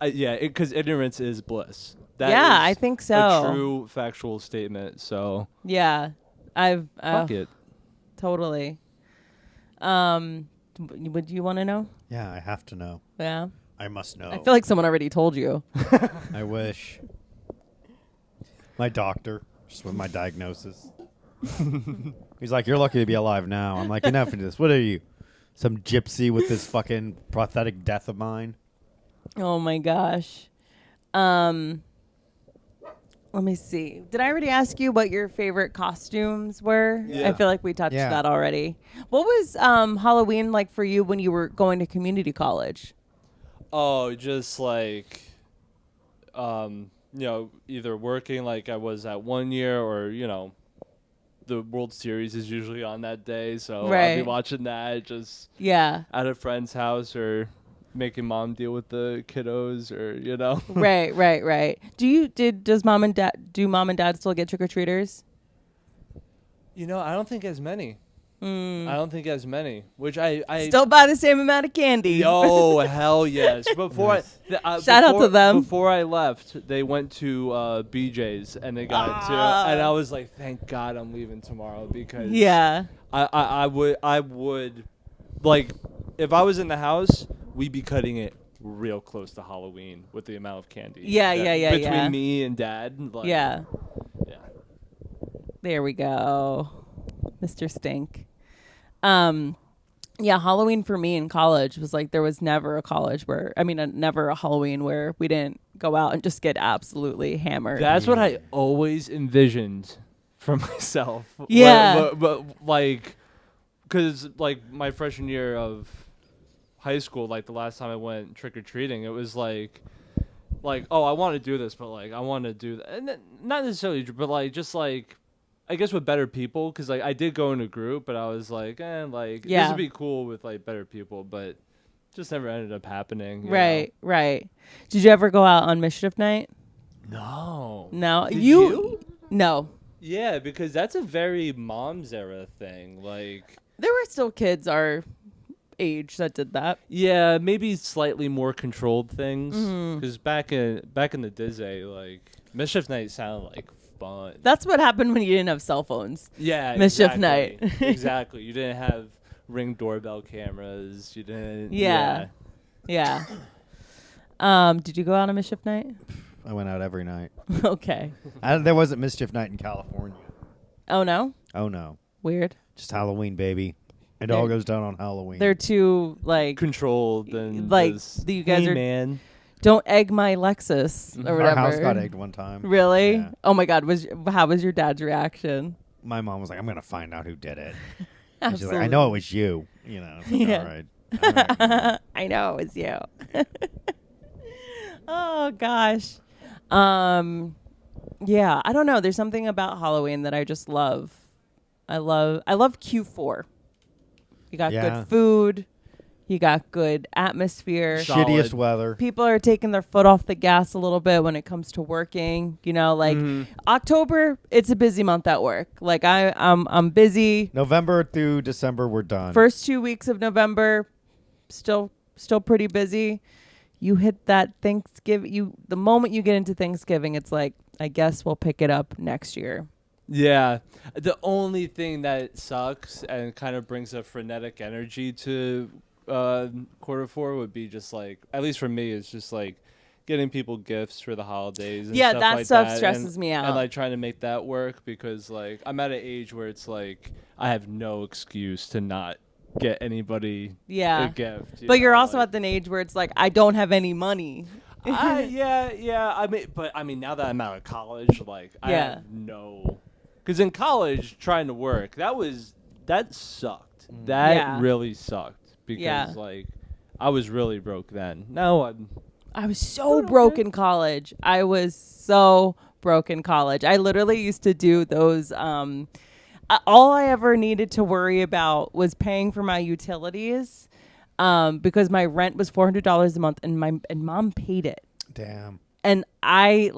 because ignorance is bliss. That Yeah, is I think so. A true factual statement. So Yeah. fuck it. Totally. Would you want to know? Yeah, I have to know. Yeah. I must know. I feel like someone already told you. I wish. My doctor, just with my diagnosis. He's like, "You're lucky to be alive now." I'm like, "Enough of this. What are you? Some gypsy with this fucking prosthetic death of mine?" Oh my gosh. Let me see. Did I already ask you what your favorite costumes were? Yeah. I feel like we touched Yeah. that already. What was Halloween like for you when you were going to community college? Oh, just like, either working like I was at 1 year, or the World Series is usually on that day, so I'll Right. be watching that just Yeah. at a friend's house, or making mom deal with the kiddos, or Right. Does mom and dad still get trick or treaters? I don't think as many. I don't think as many, which I Still buy the same amount of candy. Oh hell yes! Before Shout out to them. Before I left, they went to BJ's and they got and I was like, thank God I'm leaving tomorrow, because Yeah. I would like, if I was in the house, we'd be cutting it real close to Halloween with the amount of candy. Yeah, Between yeah. me and Dad. Like, Yeah. Yeah. There we go. Mr. Stink. Yeah, Halloween for me in college was like, there was never never a Halloween where we didn't go out and just get absolutely hammered. That's what I always envisioned for myself. Yeah. But like, because like my freshman year of high school, like the last time I went trick or treating, it was like, oh, I want to do this, but like I want to do that, and not necessarily, but like just like, I guess with better people, because like I did go in a group, but I was like, this Yeah. would be cool with like better people, but just never ended up happening. you Right. Did you ever go out on mischief night? know? No. No. Did you? No. Yeah, because that's a very mom's era thing. Like, There were still kids our age that did that. yeah, maybe slightly more controlled things. Mm-hmm. Because back in the Disney, like mischief night sounded like fun. That's what happened when you didn't have cell phones. Yeah, Mischief exactly. night. Exactly. You didn't have Ring doorbell cameras. You didn't. Yeah. Did you go out on mischief night? I went out every night. Okay. There wasn't mischief night in California. Oh no? Oh no, Weird. just Halloween, baby. It all They're- goes down on Halloween. They're too like Controlled and Like, just, you guys hey, are- man. don't egg my Lexus or Our whatever. house got egged one time. Really? Yeah. Oh my God. How was your dad's reaction? My mom was like, "I'm gonna find out who did it." And she's Absolutely. like, "I know it was you." It's like, Yeah. all right. I know it was you. Oh gosh. Yeah, I don't know. There's something about Halloween that I just love. I love Q4. You got Yeah. good food. You got good atmosphere. Solid. Shittiest weather. People are taking their foot off the gas a little bit when it comes to working. Like October, it's a busy month at work. Like I'm busy. November through December, we're done. First 2 weeks of November, still pretty busy. You hit that Thanksgiving. The moment you get into Thanksgiving, it's like, I guess we'll pick it up next year. Yeah. The only thing that sucks and kind of brings a frenetic energy to Q4 would be just like, at least for me, it's just like getting people gifts for the holidays. And Yeah, stuff that like stuff that, stresses me out. And like trying to make that work, because like I'm at an age where it's like I have no excuse to not get anybody Yeah. a gift. But you're know, also like- at an age where it's like, I don't have any money. Yeah. I mean, now that I'm out of college, like, I Yeah. have no, because in college trying to work, that sucked. That Yeah. really sucked, because Yeah. like I was really broke then. Now I'm I was so broke in college. I was so broke in college. I literally used to do those. All I ever needed to worry about was paying for my utilities, because my rent was $400 a month, and mom paid it. Damn. And I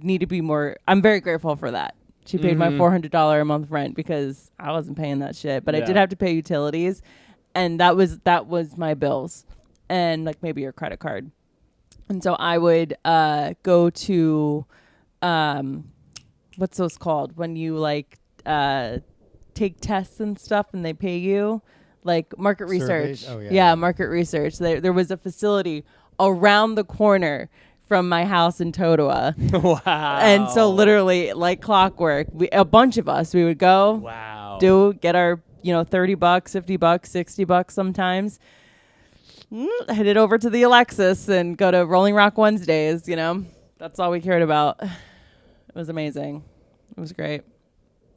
need to be more. I'm very grateful for that. She paid my $400 a month rent because I wasn't paying that shit, but I did have to pay utilities, and that was my bills, and like maybe your credit card. And so I would go to what's those called when you like take tests and stuff and they pay you, like market research. Surveys? Oh, yeah. Market research. There was a facility around the corner from my house in Totowa. Wow. And so literally like clockwork, a bunch of us, we would go, get our, $30, $50, $60 sometimes, head it over to the Alexis and go to Rolling Rock Wednesdays. That's all we cared about. It was amazing. It was great.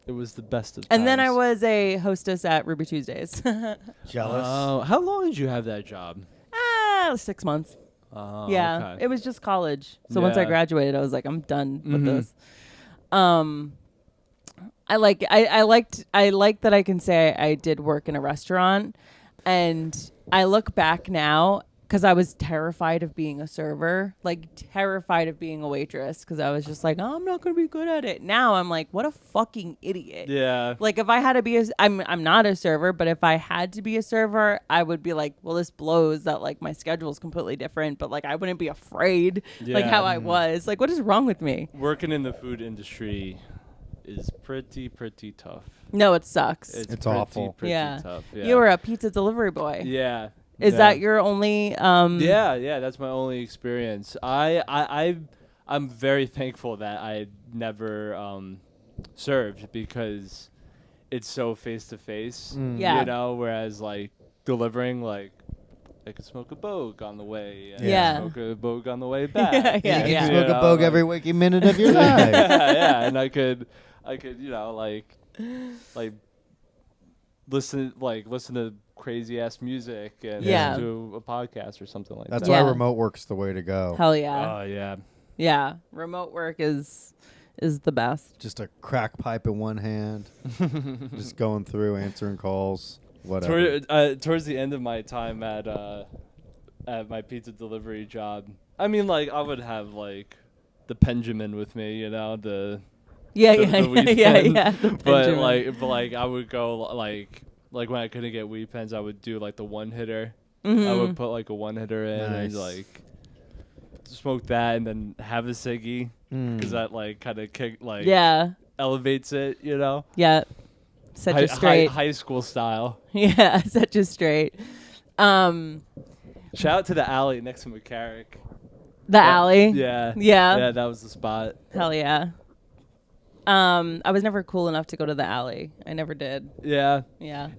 It was the best of times. And then I was a hostess at Ruby Tuesdays. Jealous. Oh, how long did you have that job? 6 months. Oh, Yeah, okay. it was just college. So once I Yeah. graduated, I was like, I'm done with this. I like that I can say I did work in a restaurant, and I look back now because I was terrified of being a server, like terrified of being a waitress, because I was just like, oh, I'm not going to be good at it. Now I'm like, what a fucking idiot. Yeah. Like if I had to be I'm not a server, but if I had to be a server, I would be like, well, this blows that like my schedule is completely different, but like I wouldn't be afraid like Yeah. how I was. Like, what is wrong with me? Working in the food industry is pretty tough. No, it sucks. It's awful. Pretty Yeah. tough. Yeah. You were a pizza delivery boy. Yeah. Is Yeah. that your only Yeah, that's my only experience. I'm very thankful that I never served, because it's so face to face. Yeah. Whereas like delivering, like I could smoke a bogue on the way. And Yeah. Smoke a bogue on the way back. Yeah, You yeah. can smoke a bogue every waking minute of your yeah, life. yeah, and I could like listen to crazy ass music and Yeah. listen to a podcast or something like That's that. why Yeah. remote work's the way to go. Hell yeah. Oh yeah. Yeah. Remote work is the best. Just a crack pipe in one hand, just going through, answering calls, whatever. Towards the end of my time at my pizza delivery job, I mean, like I would have like the Benjamin with me, the Yeah, the yeah, weed yeah, pen. yeah. The but Benjamin. like I would go like when I couldn't get weed pens, I would do like the one hitter. Mhm. I would put like a one hitter in Nice. and like smoke that, and then have a ciggy, because that like kind of Yeah. elevates it, Yeah. Set you straight. high school style. Yeah, set you straight. Shout out to the alley next to McCarrick. The alley. Yeah. Yeah. Yeah, that was the spot. Hell yeah. I was never cool enough to go to the alley. I never did. Yeah. Yeah.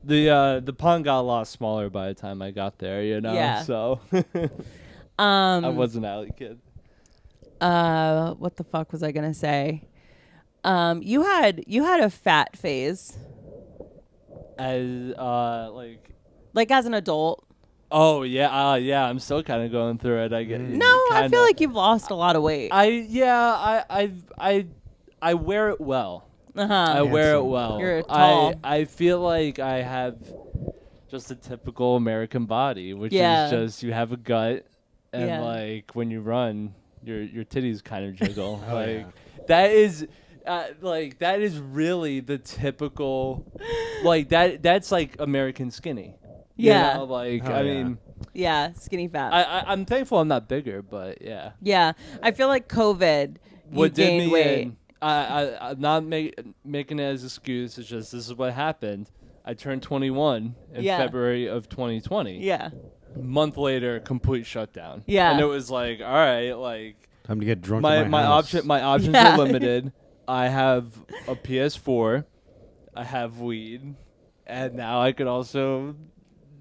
The pond got a lot smaller by the time I got there, Yeah. So I was an alley kid. What the fuck was I gonna say? You had a fat phase, As like as an adult. oh yeah, I'm still kind of going through it. I get No, I feel like you've lost a lot of weight. I wear it well. Uh-huh. I wear it Handsome. well. You're tall. I feel like I have just a typical American body, which Yeah. is just you have a gut, and Yeah. like when you run, your titties kind of jiggle. Oh, like yeah. that is. That is really the typical, like that's like American skinny. Yeah. Like Oh, I yeah. mean, Yeah, skinny fat. I'm thankful I'm not bigger, but yeah. Yeah, I feel like COVID. What you did gained me weight. in? I'm not making it as an excuse. It's just this is what happened. I turned 21 in Yeah. February of 2020. Yeah. A month later, complete shutdown. Yeah. And it was like, all right, like Time to get drunk. my in my house. options Yeah. are limited. I have a PS4, I have weed, and now I could also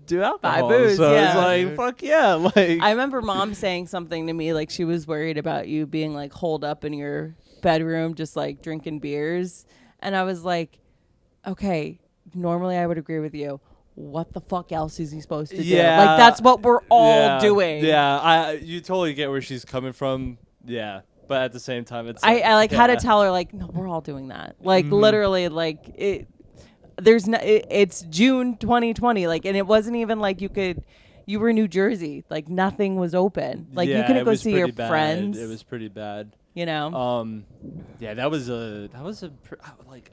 do alcohol. booze, so yeah. it's like, fuck yeah, like I remember mom saying something to me like she was worried about you being like holed up in your bedroom just like drinking beers, and I was like, okay, normally I would agree with you. What the fuck else is he supposed to do? Yeah. Like that's what we're all doing. Yeah, you totally get where she's coming from Yeah, but at the same time, it's I like had to yeah. tell her like, no, we're all doing that. Like Mhm. literally, like there's no. It's June 2020. Like, and it wasn't even like you could. You were in New Jersey. Like nothing was open. Like you Yeah, couldn't it go was see your pretty bad. friends. It was pretty bad. You know. Yeah, that was a like.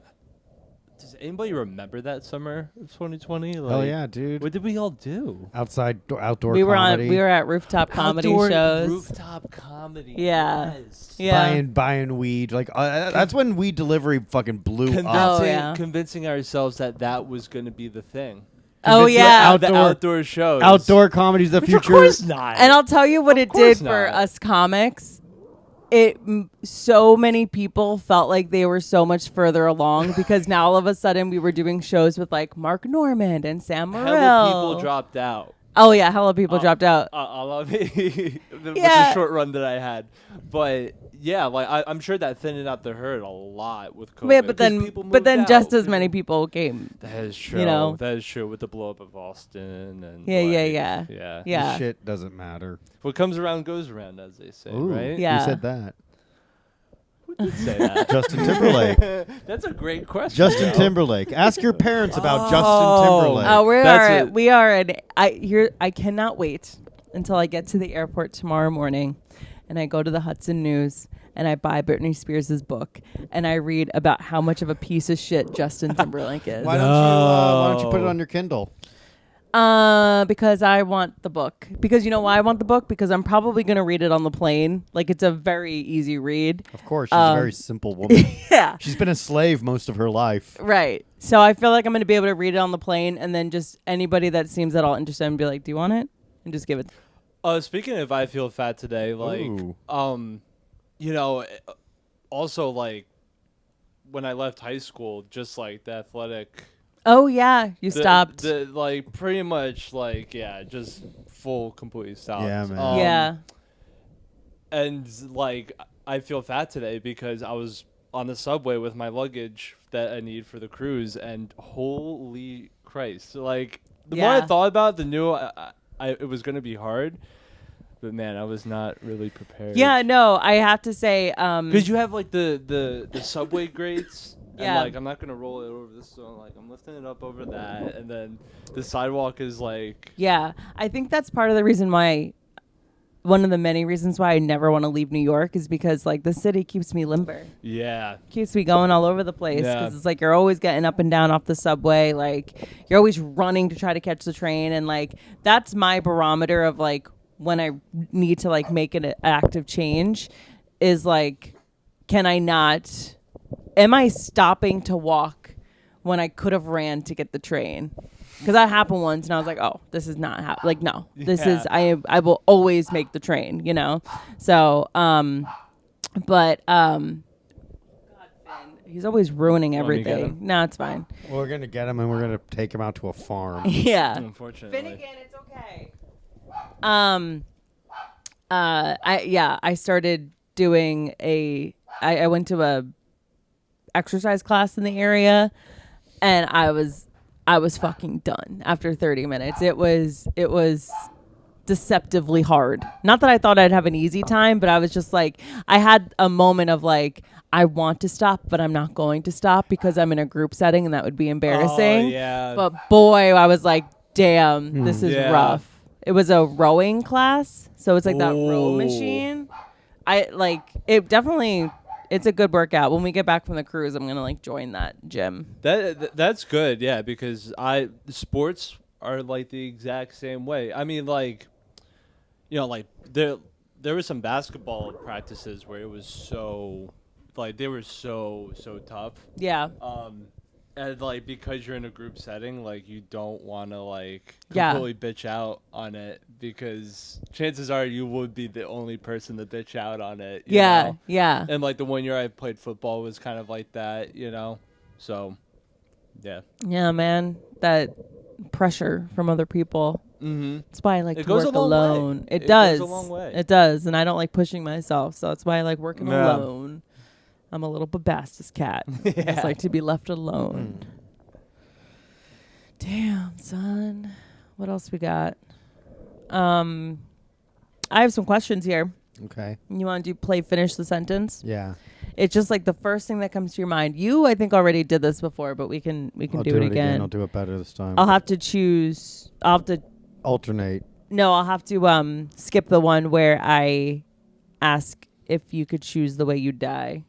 Does anybody remember that summer of 2020? Like, Oh yeah, dude. what did we all do? Outdoor we were comedy. we were at rooftop comedy Outdoor shows. rooftop comedy. Yeah. Yes. Yeah. buying weed. Like that's when weed delivery fucking blew Convincing, up. Oh, yeah. convincing ourselves that was going to be the thing. Oh Convincing yeah. The outdoor shows. Outdoor comedy's the Which future. Of course not. And I'll tell you what it did course for not. us comics. So many people felt like they were so much further along because now all of a sudden we were doing shows with like Mark Norman and Sam Morril. Hella people dropped out. Oh yeah, hella people dropped out. I love it. With Yeah. the short run that I had. But yeah, like I'm sure that thinned out the herd a lot with COVID. Yeah, but 'cause then people moved just out. as many people came. That is true. you know. That is true with the blow up of Austin and Yeah, like, yeah. yeah. Yeah. This shit doesn't matter. What comes around goes around, as they say, Ooh, right? Yeah. Who said that? Who did say that? Justin Timberlake. That's a great question. Justin Joe. Timberlake. Ask your parents about Oh. Justin Timberlake. Oh, That's we are at I cannot wait until I get to the airport tomorrow morning and I go to the Hudson News and I buy Britney Spears' book and I read about how much of a piece of shit Justin Timberlake is. Why don't you put it on your Kindle? Because I want the book. Because you know why I want the book? Because I'm probably going to read it on the plane. Like it's a very easy read. Of course, she's a very simple woman. Yeah. She's been a slave most of her life. Right. So I feel like I'm going to be able to read it on the plane and then just anybody that seems at all interested and be like, do you want it? And just give it. Speaking of I feel fat today, like, Ooh. you know, also like when I left high school, just like the athletic. Oh, yeah. You stopped. Like pretty much like, yeah, just full completely stopped. Yeah, man. Yeah. And like I feel fat today because I was on the subway with my luggage that I need for the cruise, and holy Christ, like the more I Yeah. thought about it, the knew it was going to be hard. But man, I was not really prepared. Yeah, no, I have to say, Because you have like the subway grates. Yeah. And like I'm not gonna roll it over this, so like I'm lifting it up over that, and then the sidewalk is like. yeah, I think that's part of the reason why, one of the many reasons why I never want to leave New York is because like the city keeps me limber. Yeah. Keeps me going all over the place because Yeah. it's like you're always getting up and down off the subway. Like you're always running to try to catch the train. And like that's my barometer of like when I need to like make an active change is like, am I stopping to walk when I could have ran to get the train? Because that happened once and I was like, oh, this is not like, no, this Yeah. is, I will always make the train, you know? So, God, Finn, he's always ruining Want me to get everything. him? No, it's fine. We're gonna get him and we're gonna take him out to a farm. Yeah. Unfortunately. Finnegan, it's okay. I started doing I went to a exercise class in the area and I was fucking done after 30 minutes. It was deceptively hard. Not that I thought I'd have an easy time, but I was just like, I had a moment of like, I want to stop, but I'm not going to stop because I'm in a group setting and that would be embarrassing. Oh, yeah. But boy, I was like, damn, this is Yeah. rough. It was a rowing class, so it's like that row Ooh. machine. I like it. Definitely, it's a good workout. When we get back from the cruise, I'm gonna like join that gym. That's good, yeah, because sports are like the exact same way. I mean, like, you know, like there were some basketball practices where it was so, like, they were so tough. Yeah, And like because you're in a group setting, like you don't want to like Yeah. completely bitch out on it because chances are you would be the only person to bitch out on it. you yeah, know? yeah. And like the 1 year I played football was kind of like that, you know. So, yeah. Yeah, man. That pressure from other people. Mm-hmm. That's why I like It to goes work a long way. alone. It It does. goes a long way. It does, and I don't like pushing myself, so that's why I like working Yeah. alone. I'm a little Bobastis cat. I just like to be left alone. Damn, son. What else we got? I have some questions here. Okay. You want to finish the sentence? Yeah. It's just like the first thing that comes to your mind. You, I think, already did this before, but we can I'll do it again. I'll do it better this time. I'll have to choose. I'll have to. Alternate. No, I'll have to skip the one where I ask if you could choose the way you die,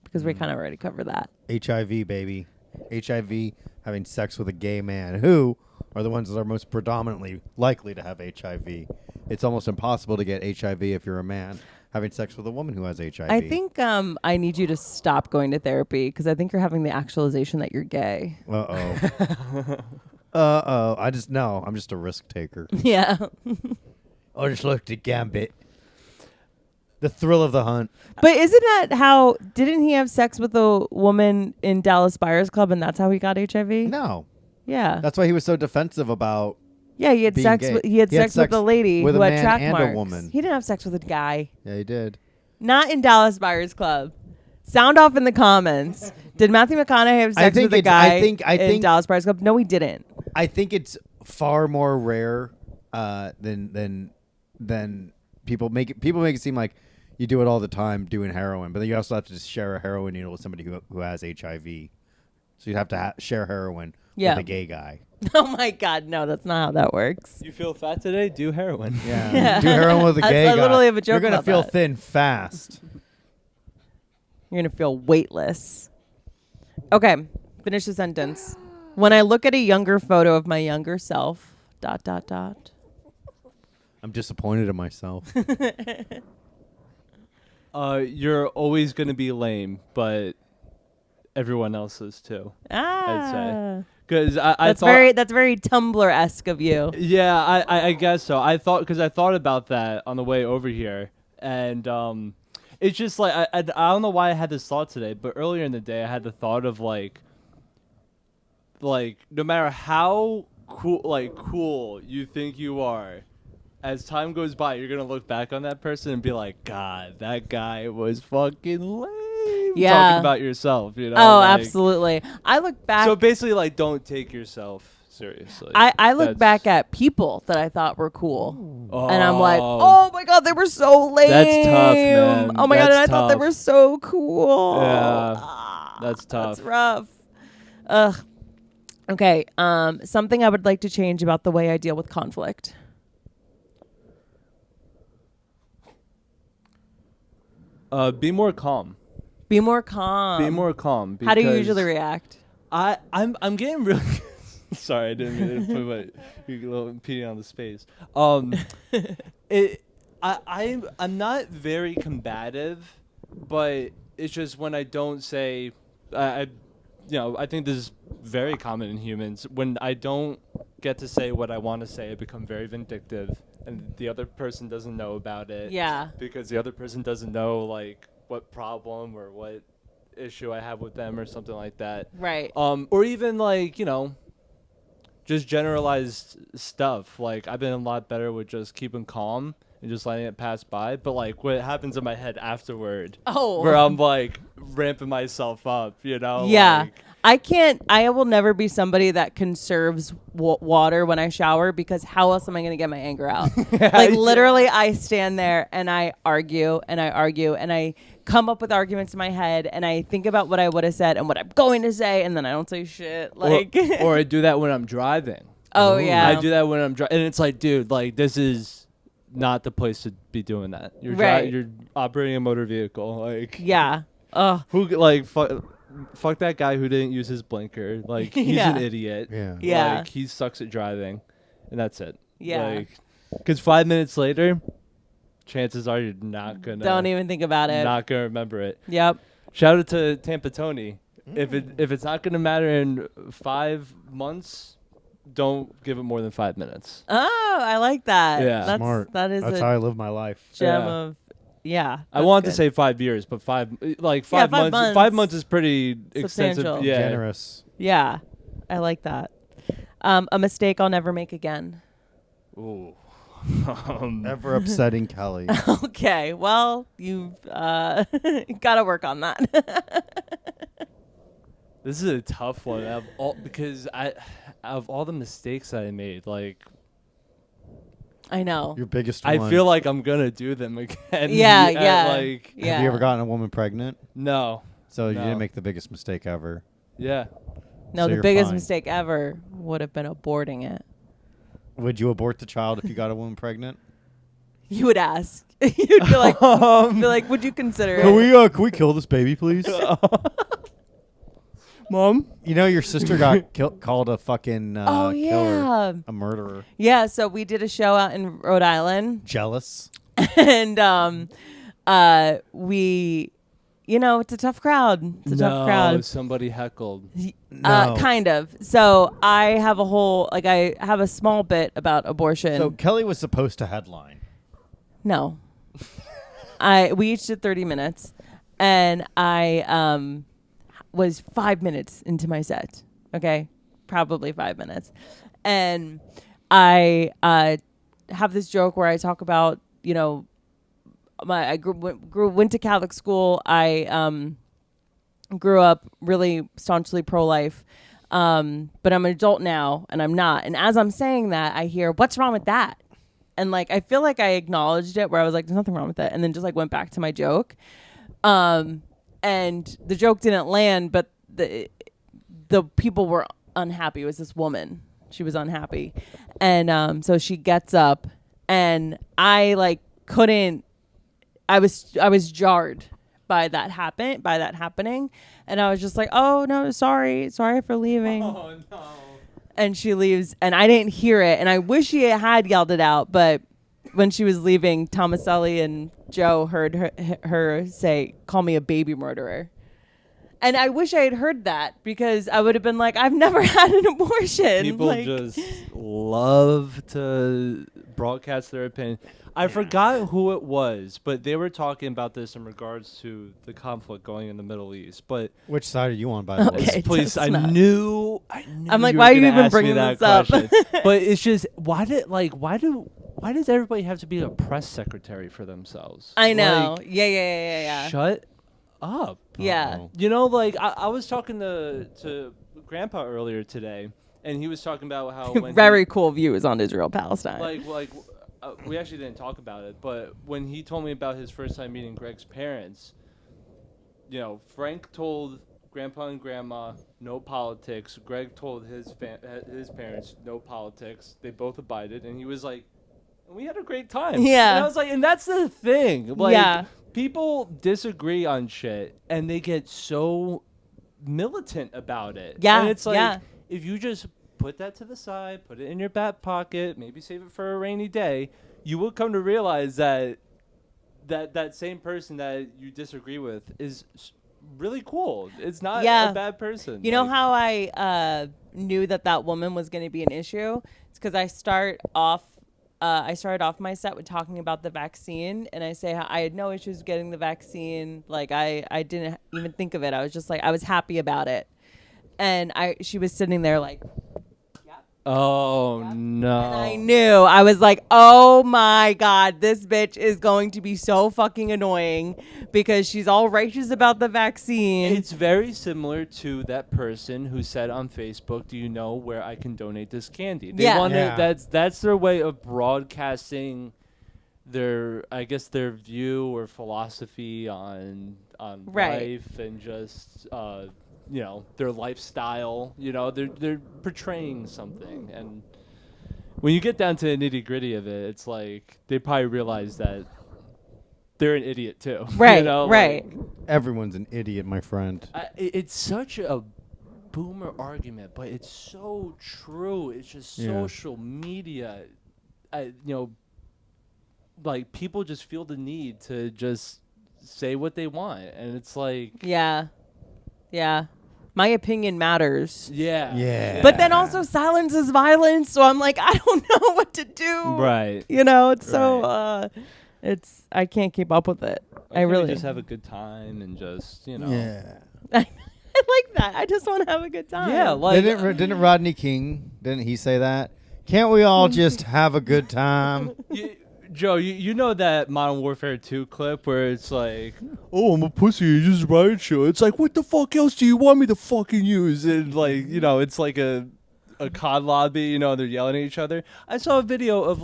because we kind of already covered that. HIV, baby. HIV, having sex with a gay man, who are the ones that are most predominantly likely to have HIV. It's almost impossible to get HIV if you're a man having sex with a woman who has HIV. I think I need you to stop going to therapy because I think you're having the actualization that you're gay. Uh-oh. Uh-oh. I'm just a risk taker. Yeah. I just looked at Gambit. The thrill of the hunt. But isn't that how, didn't he have sex with a woman in Dallas Buyers Club and that's how he got HIV? No. Yeah. That's why he was so defensive about Yeah, he had being sex gay. with sex with a lady with who a had man track and marks. a woman. He didn't have sex with a guy. Yeah, he did. Not in Dallas Buyers Club. Sound off in the comments. Did Matthew McConaughey have sex with a guy in Dallas Buyers Club? No, he didn't. I think it's far more rare than people make it seem like you do it all the time doing heroin, but then you also have to just share a heroin needle with somebody who has HIV. So you'd have to share heroin with a gay guy. Oh my God, no, that's not how that works. You feel fat today? Do heroin. Yeah, do heroin with a gay guy. I literally have a joke You're gonna about feel that. thin fast. You're going to feel weightless. Okay, finish the sentence. When I look at a younger photo of my younger self, ... I'm disappointed in myself. You're always going to be lame, but everyone else is too. I'd say. Because I thought that's very Tumblr-esque of you. Yeah, I guess so. I thought about that on the way over here, and it's just like I don't know why I had this thought today, but earlier in the day I had the thought of like no matter how cool you think you are, as time goes by, you're gonna look back on that person and be like, God, that guy was fucking lame. Yeah. Talking about yourself, you know. Oh, absolutely. I look back. So basically, like, don't take yourself seriously. I look back at people that I thought were cool, and I'm like, oh my God, they were so lame. That's tough, man. Oh my God, and I thought they tough. were so cool. Yeah, that's tough. That's rough. Ugh. Okay. Something I would like to change about the way I deal with conflict. Be more calm. Be more calm. Be more calm. How do you because usually react? I'm getting really. Sorry, I didn't mean to put my little impeding on the space. I'm not very combative, but it's just when I don't say, I think this is very common in humans. When I don't get to say what I want to say, I become very vindictive, and the other person doesn't know about it. Yeah. Because the other person doesn't know like what problem or what issue I have with them or something like that. Right. Or even like, just generalized stuff. Like I've been a lot better with just keeping calm and just letting it pass by. But like what happens in my head afterward, where I'm like ramping myself up, Yeah. Like, I will never be somebody that conserves water when I shower, because how else am I going to get my anger out? Literally, I stand there and I argue and I argue and I come up with arguments in my head and I think about what I would have said and what I'm going to say, and then I don't say shit. Like, or I do that when I'm driving. Oh, yeah. I do that when I'm driving. And it's like, dude, like this is not the place to be doing that. You're you're operating a motor vehicle. Like, yeah. Who fuck that guy who didn't use his blinker. Like, he's an idiot. Yeah. Yeah. Like, he sucks at driving, and that's it. Yeah. Like, because 5 minutes later, chances are you're not gonna. Don't even think about it. Not gonna remember it. Yep. Shout out to Tampa Tony. If it's not gonna matter in 5 months, don't give it more than 5 minutes. Oh, I like that. Yeah. That's Smart. That's how I live my life. gem Yeah. of. Yeah. I wanted to say 5 years, but 5 months. 5 months. 5 months is pretty extensive. Substantial. Yeah. Generous. Yeah. I like that. A mistake I'll never make again. Ooh. Ever upsetting Kelly. Okay. Well, you've got to work on that. This is a tough one. Because out of all the mistakes that I made, like, I know. Your biggest I one. feel like I'm gonna do them again. Yeah, at, yeah. Like, Yeah. Have you ever gotten a woman pregnant? no. So you No. didn't make the biggest mistake ever. Yeah. No, So the you're biggest fine. mistake ever would have been aborting it. Would you abort the child if you got a woman pregnant? You would ask. You'd be like, would you consider it? Can we kill this baby, please? Mom? You know, your sister got called a fucking Oh, killer, yeah. a murderer. Yeah, so we did a show out in Rhode Island. Jealous. And we, it's a tough crowd. It's a tough crowd. Somebody heckled. No. Kind of. So I have I have a small bit about abortion. So Kelly was supposed to headline. No. We each did 30 minutes, and I was 5 minutes into my set. Okay, probably 5 minutes, and I have this joke where I talk about I went to Catholic school. I grew up really staunchly pro-life, but I'm an adult now, and I'm not. And as I'm saying that, I hear, "What's wrong with that?" And I feel like I acknowledged it, where I was like, "There's nothing wrong with that," and then just went back to my joke. And the joke didn't land, but the people were unhappy. It was this woman. She was unhappy, and so she gets up, and I couldn't. I was jarred by that happening, and I was just like, "Oh no, sorry for leaving." Oh no. And she leaves, and I didn't hear it, and I wish she had yelled it out, but when she was leaving, Tomaselli and Joe heard her say, "Call me a baby murderer." And I wish I had heard that, because I would have been like, I've never had an abortion. People just love to broadcast their opinion. I forgot who it was, but they were talking about this in regards to the conflict going in the Middle East. But Which side are you on, by the way? Okay. please, I not. knew. I'm like, you why were are you gonna even ask me bringing that this up? question. But it's just, why does everybody have to be a press secretary for themselves? I know. Like, Yeah. Shut up. Yeah. Uh-oh. I was talking to Grandpa earlier today, and he was talking about how when Very cool views on Israel Palestine. we actually didn't talk about it, but when he told me about his first time meeting Greg's parents, Frank told Grandpa and Grandma no politics. Greg told his parents no politics. They both abided, and he was like, we had a great time. Yeah. And I was like, and that's the thing. Yeah. People disagree on shit, and they get so militant about it. Yeah, And it's like, yeah. if you just put that to the side, put it in your back pocket, maybe save it for a rainy day, you will come to realize that same person that you disagree with is really cool. It's not a bad person. You know how I knew that woman was going to be an issue? It's because I started off my set with talking about the vaccine, and I say how I had no issues getting the vaccine. I didn't even think of it. I was just I was happy about it. And she was sitting there Oh, Yep. no. And I knew. I was like, oh my God, this bitch is going to be so fucking annoying because she's all righteous about the vaccine. It's very similar to that person who said on Facebook, "Do you know where I can donate this candy?" They want that's their way of broadcasting their view or philosophy on life and just their lifestyle. They're portraying something, and when you get down to the nitty gritty of it, it's like they probably realize that they're an idiot too. Right, right. Everyone's an idiot, my friend. It's such a boomer argument, but it's so true. It's just social media. People just feel the need to just say what they want, and it's like, yeah. My opinion matters. Yeah. But then also silence is violence, so I'm like, I don't know what to do. right. It's so I can't keep up with it. Why I can't we really just have a good time and just Yeah. I like that. I just want to have a good time. Yeah, like Didn't Rodney King, didn't he say that? Can't we all just have a good time? Joe, you know that Modern Warfare 2 clip where it's like, "Oh, I'm a pussy, you just riot show." It's like, what the fuck else do you want me to fucking use? And it's like a COD lobby, they're yelling at each other. I saw a video of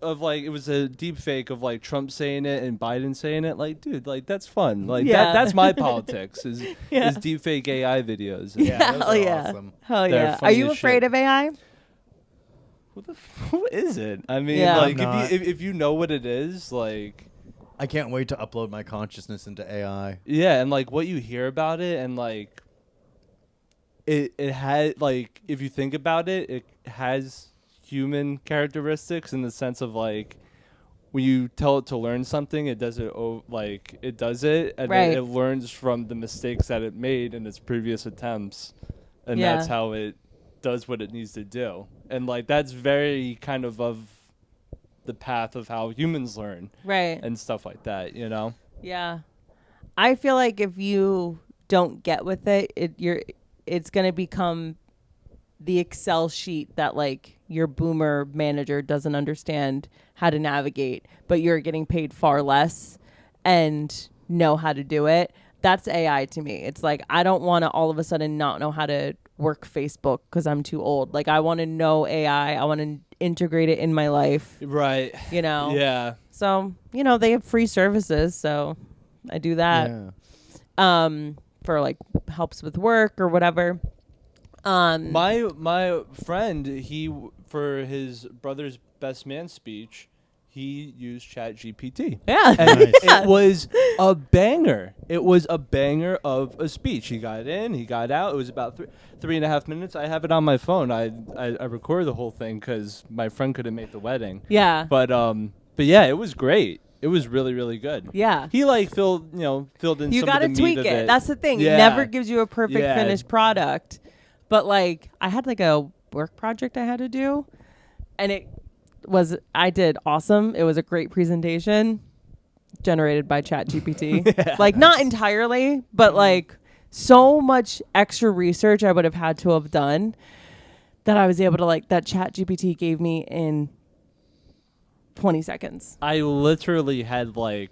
it was a deep fake of like Trump saying it and Biden saying it. Like, dude, like that's fun. Like Yeah. that's my politics is Yeah. is deep fake AI videos. Yeah, those Hell are yeah. awesome. Hell They're yeah. Are funny you as afraid shit. of AI? Who is it? I mean, Yeah. like I'm not. if you know what it is, like I can't wait to upload my consciousness into AI. yeah, and like what you hear about it, and like it had like if you think about it, it has human characteristics in the sense of like when you tell it to learn something, it does it like it does it, and Right. then it learns from the mistakes that it made in its previous attempts, and Yeah. that's how it does what it needs to do. And like that's very kind of the path of how humans learn Right. and stuff like that, you know? Yeah. I feel like if you don't get with it, it's going to become the Excel sheet that like your boomer manager doesn't understand how to navigate, but you're getting paid far less and know how to do it. That's AI to me. It's like I don't want to all of a sudden not know how to work Facebook because I'm too old. Like I want to know AI. I want to integrate it in my life, Right. you know? Yeah. So, you know, they have free services, so I do that. For like helps with work or whatever. My friend, for his brother's best man speech, he used ChatGPT. Yeah. And Nice. it was a banger. It was a banger of a speech. He got in, he got out. It was about 3.5 minutes. I have it on my phone. I recorded the whole thing because my friend couldn't make the wedding. Yeah. But yeah, it was great. It was really, really good. Yeah. He like filled in You some got of to the meat tweak of it. That's the thing. Yeah. It never gives you a perfect Yeah. finished product. But like I had like a work project I had to do and I did awesome. It was a great presentation generated by ChatGPT. Yeah. Like not entirely, but like so much extra research I would have had to have done that I was able to like that ChatGPT gave me in 20 seconds. I literally had like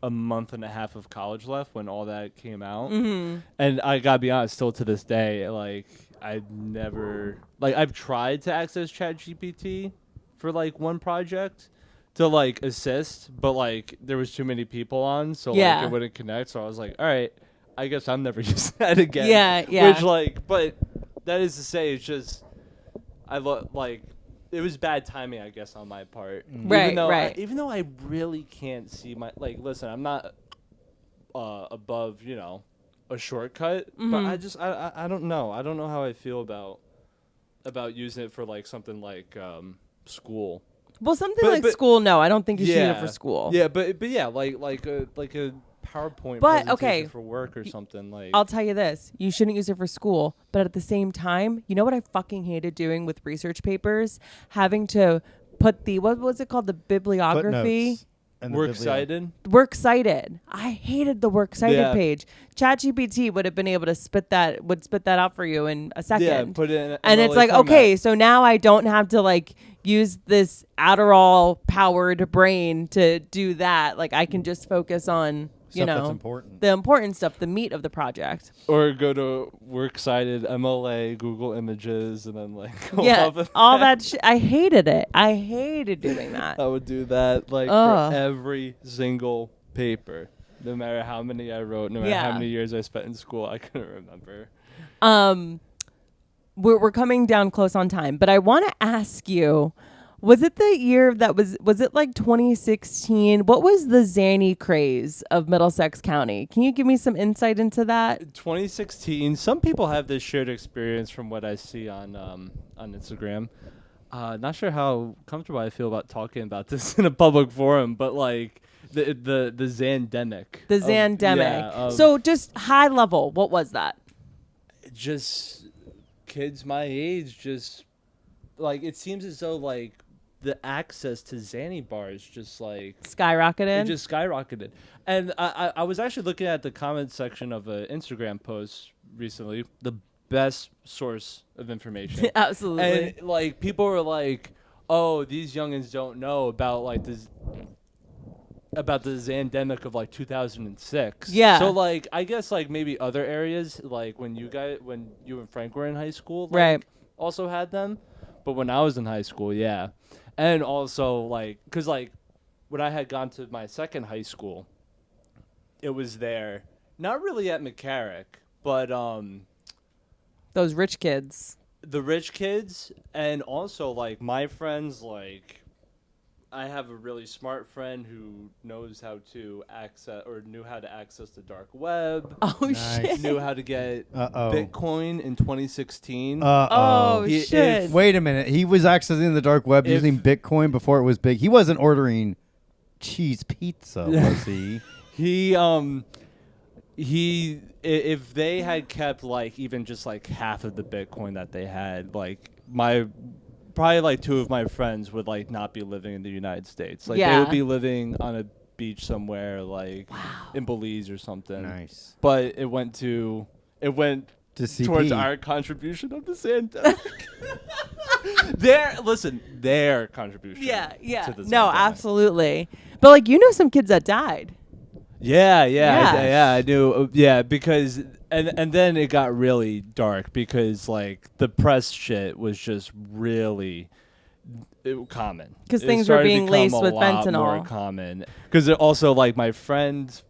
a month and a half of college left when all that came out. Mm-hmm. And I gotta be honest, still to this day, like I've tried to access ChatGPT for like one project to like assist, but like there was too many people on, so Yeah. like it wouldn't connect. So I was like, all right, I guess I'm never using that again. Yeah, yeah. Which like, but that is to say, it's just like it was bad timing, I guess, on my part. Right, right. Even though I really can't see listen, I'm not above, a shortcut, but I don't know. I don't know how I feel about using it for like something like school. Well, something But- like but- school, no, I don't think you should use it for school. Yeah, but yeah, like a PowerPoint But, presentation okay. for work or something like. I'll tell you this. You shouldn't use it for school. But at the same time, you know what I fucking hated doing with research papers? Having to put what was it called? The bibliography? Footnotes and the Works biblio. cited. Works cited. I hated the works cited Yeah. page. ChatGPT would have been able to spit that out for you in a second. Yeah, put it in. And it's MLA like, format. okay, so now I don't have to like use this Adderall powered brain to do that. Like I can just focus on, Stuff that's important. the important stuff, the meat of the project. Or go to works cited MLA, Google Images, and then like go Yeah, off of all that shit. I hated it. I hated doing that. I would do that like Ugh. for every single paper, no matter how many I wrote, no matter Yeah. how many years I spent in school. I couldn't remember. We're coming down close on time, but I want to ask you, was it the year that was it like 2016? What was the Zanny craze of Middlesex County? Can you give me some insight into that? 2016. Some people have this shared experience from what I see on Instagram. Not sure how comfortable I feel about talking about this in a public forum, but like the Zandemic. The of- Zandemic. yeah, of So just high level, what was that? just kids my age, just like it seems as though like the access to Zanny bars just like Skyrocketed? it just skyrocketed. And I was actually looking at the comment section of an Instagram post recently, the best source of information. Absolutely. And like people were like, "Oh, these youngins don't know about like this." About the Zandemic of like 2006. Yeah. So like I guess like maybe other areas like when you and Frank were in high school, like, Right. also had them. But when I was in high school, yeah. And also, like, because, like, when I had gone to my second high school, it was there. Not really at McCarrick, but Those rich kids. the rich kids, and also, like, my friends, like, I have a really smart friend who knows how to access, or knew how to access the dark web. Oh, Nice. shit. Knew how to get Uh-oh. Bitcoin in 2016. Oh, He- shit. Wait a minute. He was accessing the dark web If- using Bitcoin before it was big. He wasn't ordering cheese pizza, was he? If they had kept, like, even just, like, half of the Bitcoin that they had, like, probably, like, two of my friends would, like, not be living in the United States. Like, they Yeah. would be living on a beach somewhere, like, in Belize or something. Nice. But it went To CP. towards our contribution of the pandemic. their contribution. Yeah, yeah. To the No, pandemic. absolutely. But, like, you know some kids that died. Yeah, Yeah. I knew. Yeah, because and then it got really dark because, like, the press shit was just really common. 'Cause It things were started to being become laced a with lot fentanyl. More common because also, like, my friend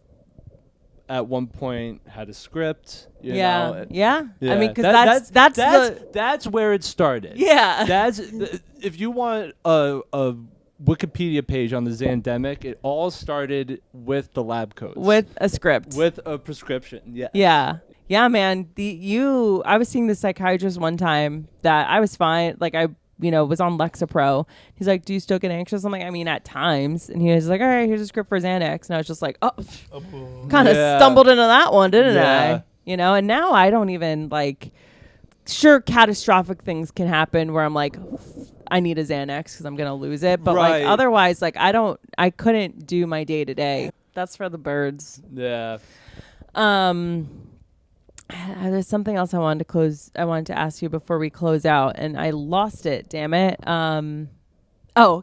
at one point had a script. You know? Yeah. Yeah. I mean, because that's that's where it started. yeah. That's if you want a Wikipedia page on the Zandemic, it all started with the lab coats. with a script. With a prescription. Yeah. Yeah. Yeah, man. I was seeing the psychiatrist one time that I was fine. Like, I, was on Lexapro. He's like, do you still get anxious? I'm like, I mean, at times. And he was like, all right, here's a script for Xanax. And I was just like, kind of Yeah. stumbled into that one, didn't Yeah. I? And now I don't even, like, sure, catastrophic things can happen where I'm like, I need a Xanax because I'm going to lose it. But, Right. like, otherwise, like, I couldn't do my day to day. That's for the birds. Yeah. There's something else I wanted to ask you before we close out, and I lost it. Damn it. Can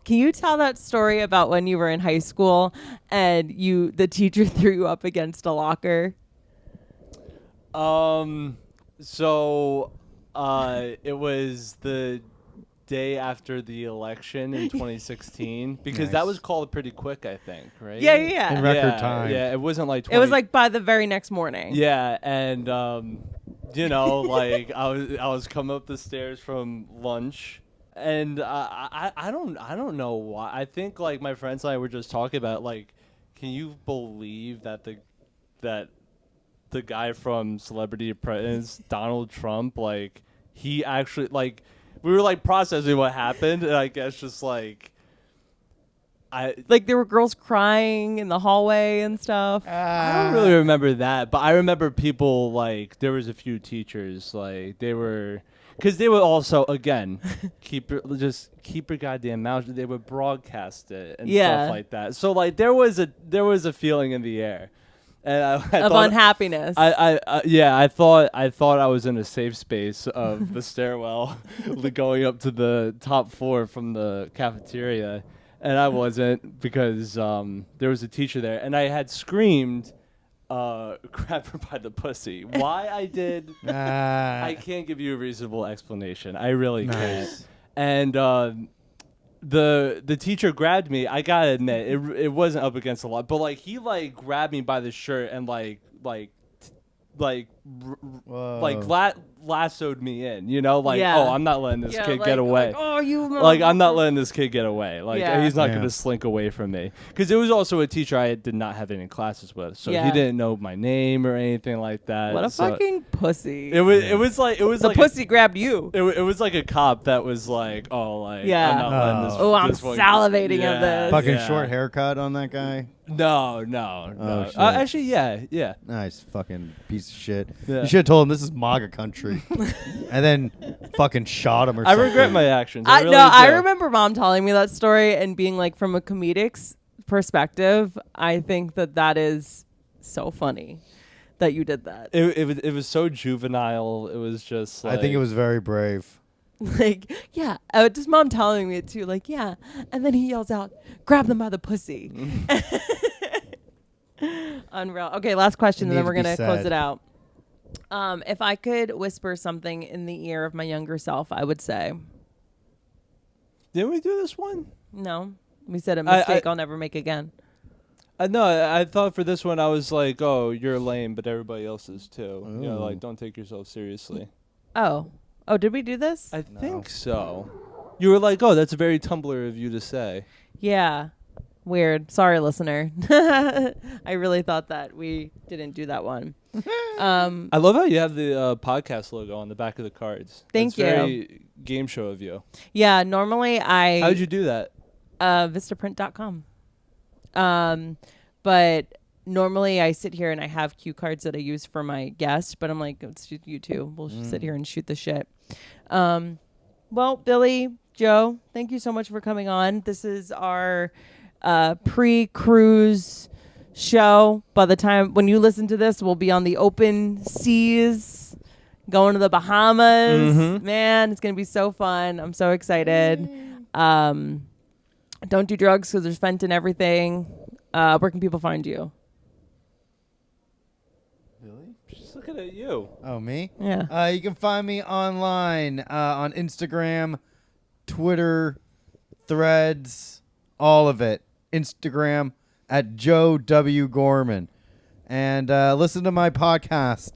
you tell that story about when you were in high school and the teacher threw you up against a locker? So it was the day after the election in 2016 because that Nice. was called pretty quick, I think, right? Yeah. In record time. Yeah, it wasn't like 20, It was like by the very next morning. yeah, and like I was coming up the stairs from lunch, and I don't know why. I think, like, my friends and I were just talking about, like, can you believe that the guy from Celebrity Apprentice, Donald Trump, like, he actually, like, we were, like, processing what happened, and I guess just, like, Like, there were girls crying in the hallway and stuff. I don't really remember that, but I remember people, like, there was a few teachers, like, they were, because they would also, again, keep your goddamn mouth. They would broadcast it and stuff like that. So, like, there was a feeling in the air, and I Of thought, unhappiness. I thought I was in a safe space of the stairwell, going up to the top floor from the cafeteria. And I wasn't because there was a teacher there, and I had screamed, grab her by the pussy. Why I did, I can't give you a reasonable explanation. I really can't. And the teacher grabbed me. I gotta admit, it wasn't up against a lot, but, like, he, like, grabbed me by the shirt and lassoed me in, like, Yeah. oh, I'm not letting this kid get away. Like, oh, you Like, I'm not letting this kid get away. Like, Yeah. he's not Yeah. going to slink away from me. Because it was also a teacher I did not have any classes with. So Yeah. he didn't know my name or anything like that. What a So fucking pussy. It was like the pussy grabbed you. it was like a cop that was like, oh, like, Yeah. I'm not letting this. Oh, I'm this one- salivating at this. Fucking yeah. short haircut on that guy. No. Oh, shit. Actually, yeah. Nice fucking piece of shit. Yeah. You should have told him this is MAGA country, and then fucking shot him or I something. regret my actions. I really do. remember Mom telling me that story and being like, from a comedic perspective, I think that is so funny that you did that. It was so juvenile. It was just like, I think it was very brave. Like, yeah, just Mom telling me it too. Like, yeah, and then he yells out, "Grab them by the pussy." Unreal. Okay, last question, and then we're gonna close it out. If I could whisper something in the ear of my younger self, I would say, Didn't we do this one? No, we said a mistake I'll never make again. No, I thought for this one I was like, oh, you're lame, but everybody else is too. Ooh. You know, like, don't take yourself seriously. Oh, did we do this? I think so. You were like, oh, that's very Tumblr of you to say. Yeah. Weird. Sorry, listener. I really thought that we didn't do that one. I love how you have the podcast logo on the back of the cards. Thank you. Very game show of you. Yeah, normally I... How'd you do that? Vistaprint.com. But normally I sit here and I have cue cards that I use for my guests, but I'm like, it's you two. We'll sit here and shoot the shit. Well, Billy, Joe, thank you so much for coming on. This is our pre-cruise show. By the time when you listen to this, we'll be on the open seas, going to the Bahamas. Mm-hmm. Man, it's going to be so fun. I'm so excited. Don't do drugs because there's fent in everything. Where can people find you? Really? Just looking at you. Oh, me? Yeah. You can find me online on Instagram, Twitter, Threads, all of it. Instagram at Joe W. Gorman. And listen to my podcast,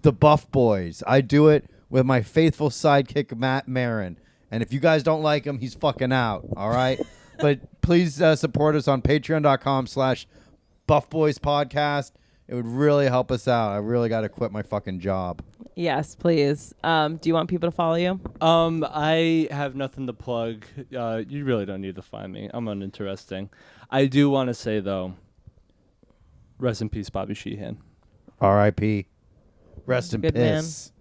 The Buff Boys. I do it with my faithful sidekick, Matt Marin. And if you guys don't like him, he's fucking out. All right? But please support us on patreon.com/buffboyspodcast. It would really help us out. I really got to quit my fucking job. Yes, please. Do you want people to follow you? I have nothing to plug. You really don't need to find me. I'm uninteresting. I do want to say, though, rest in peace, Bobby Sheehan. R.I.P. Rest in Good man. piss.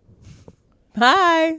Bye.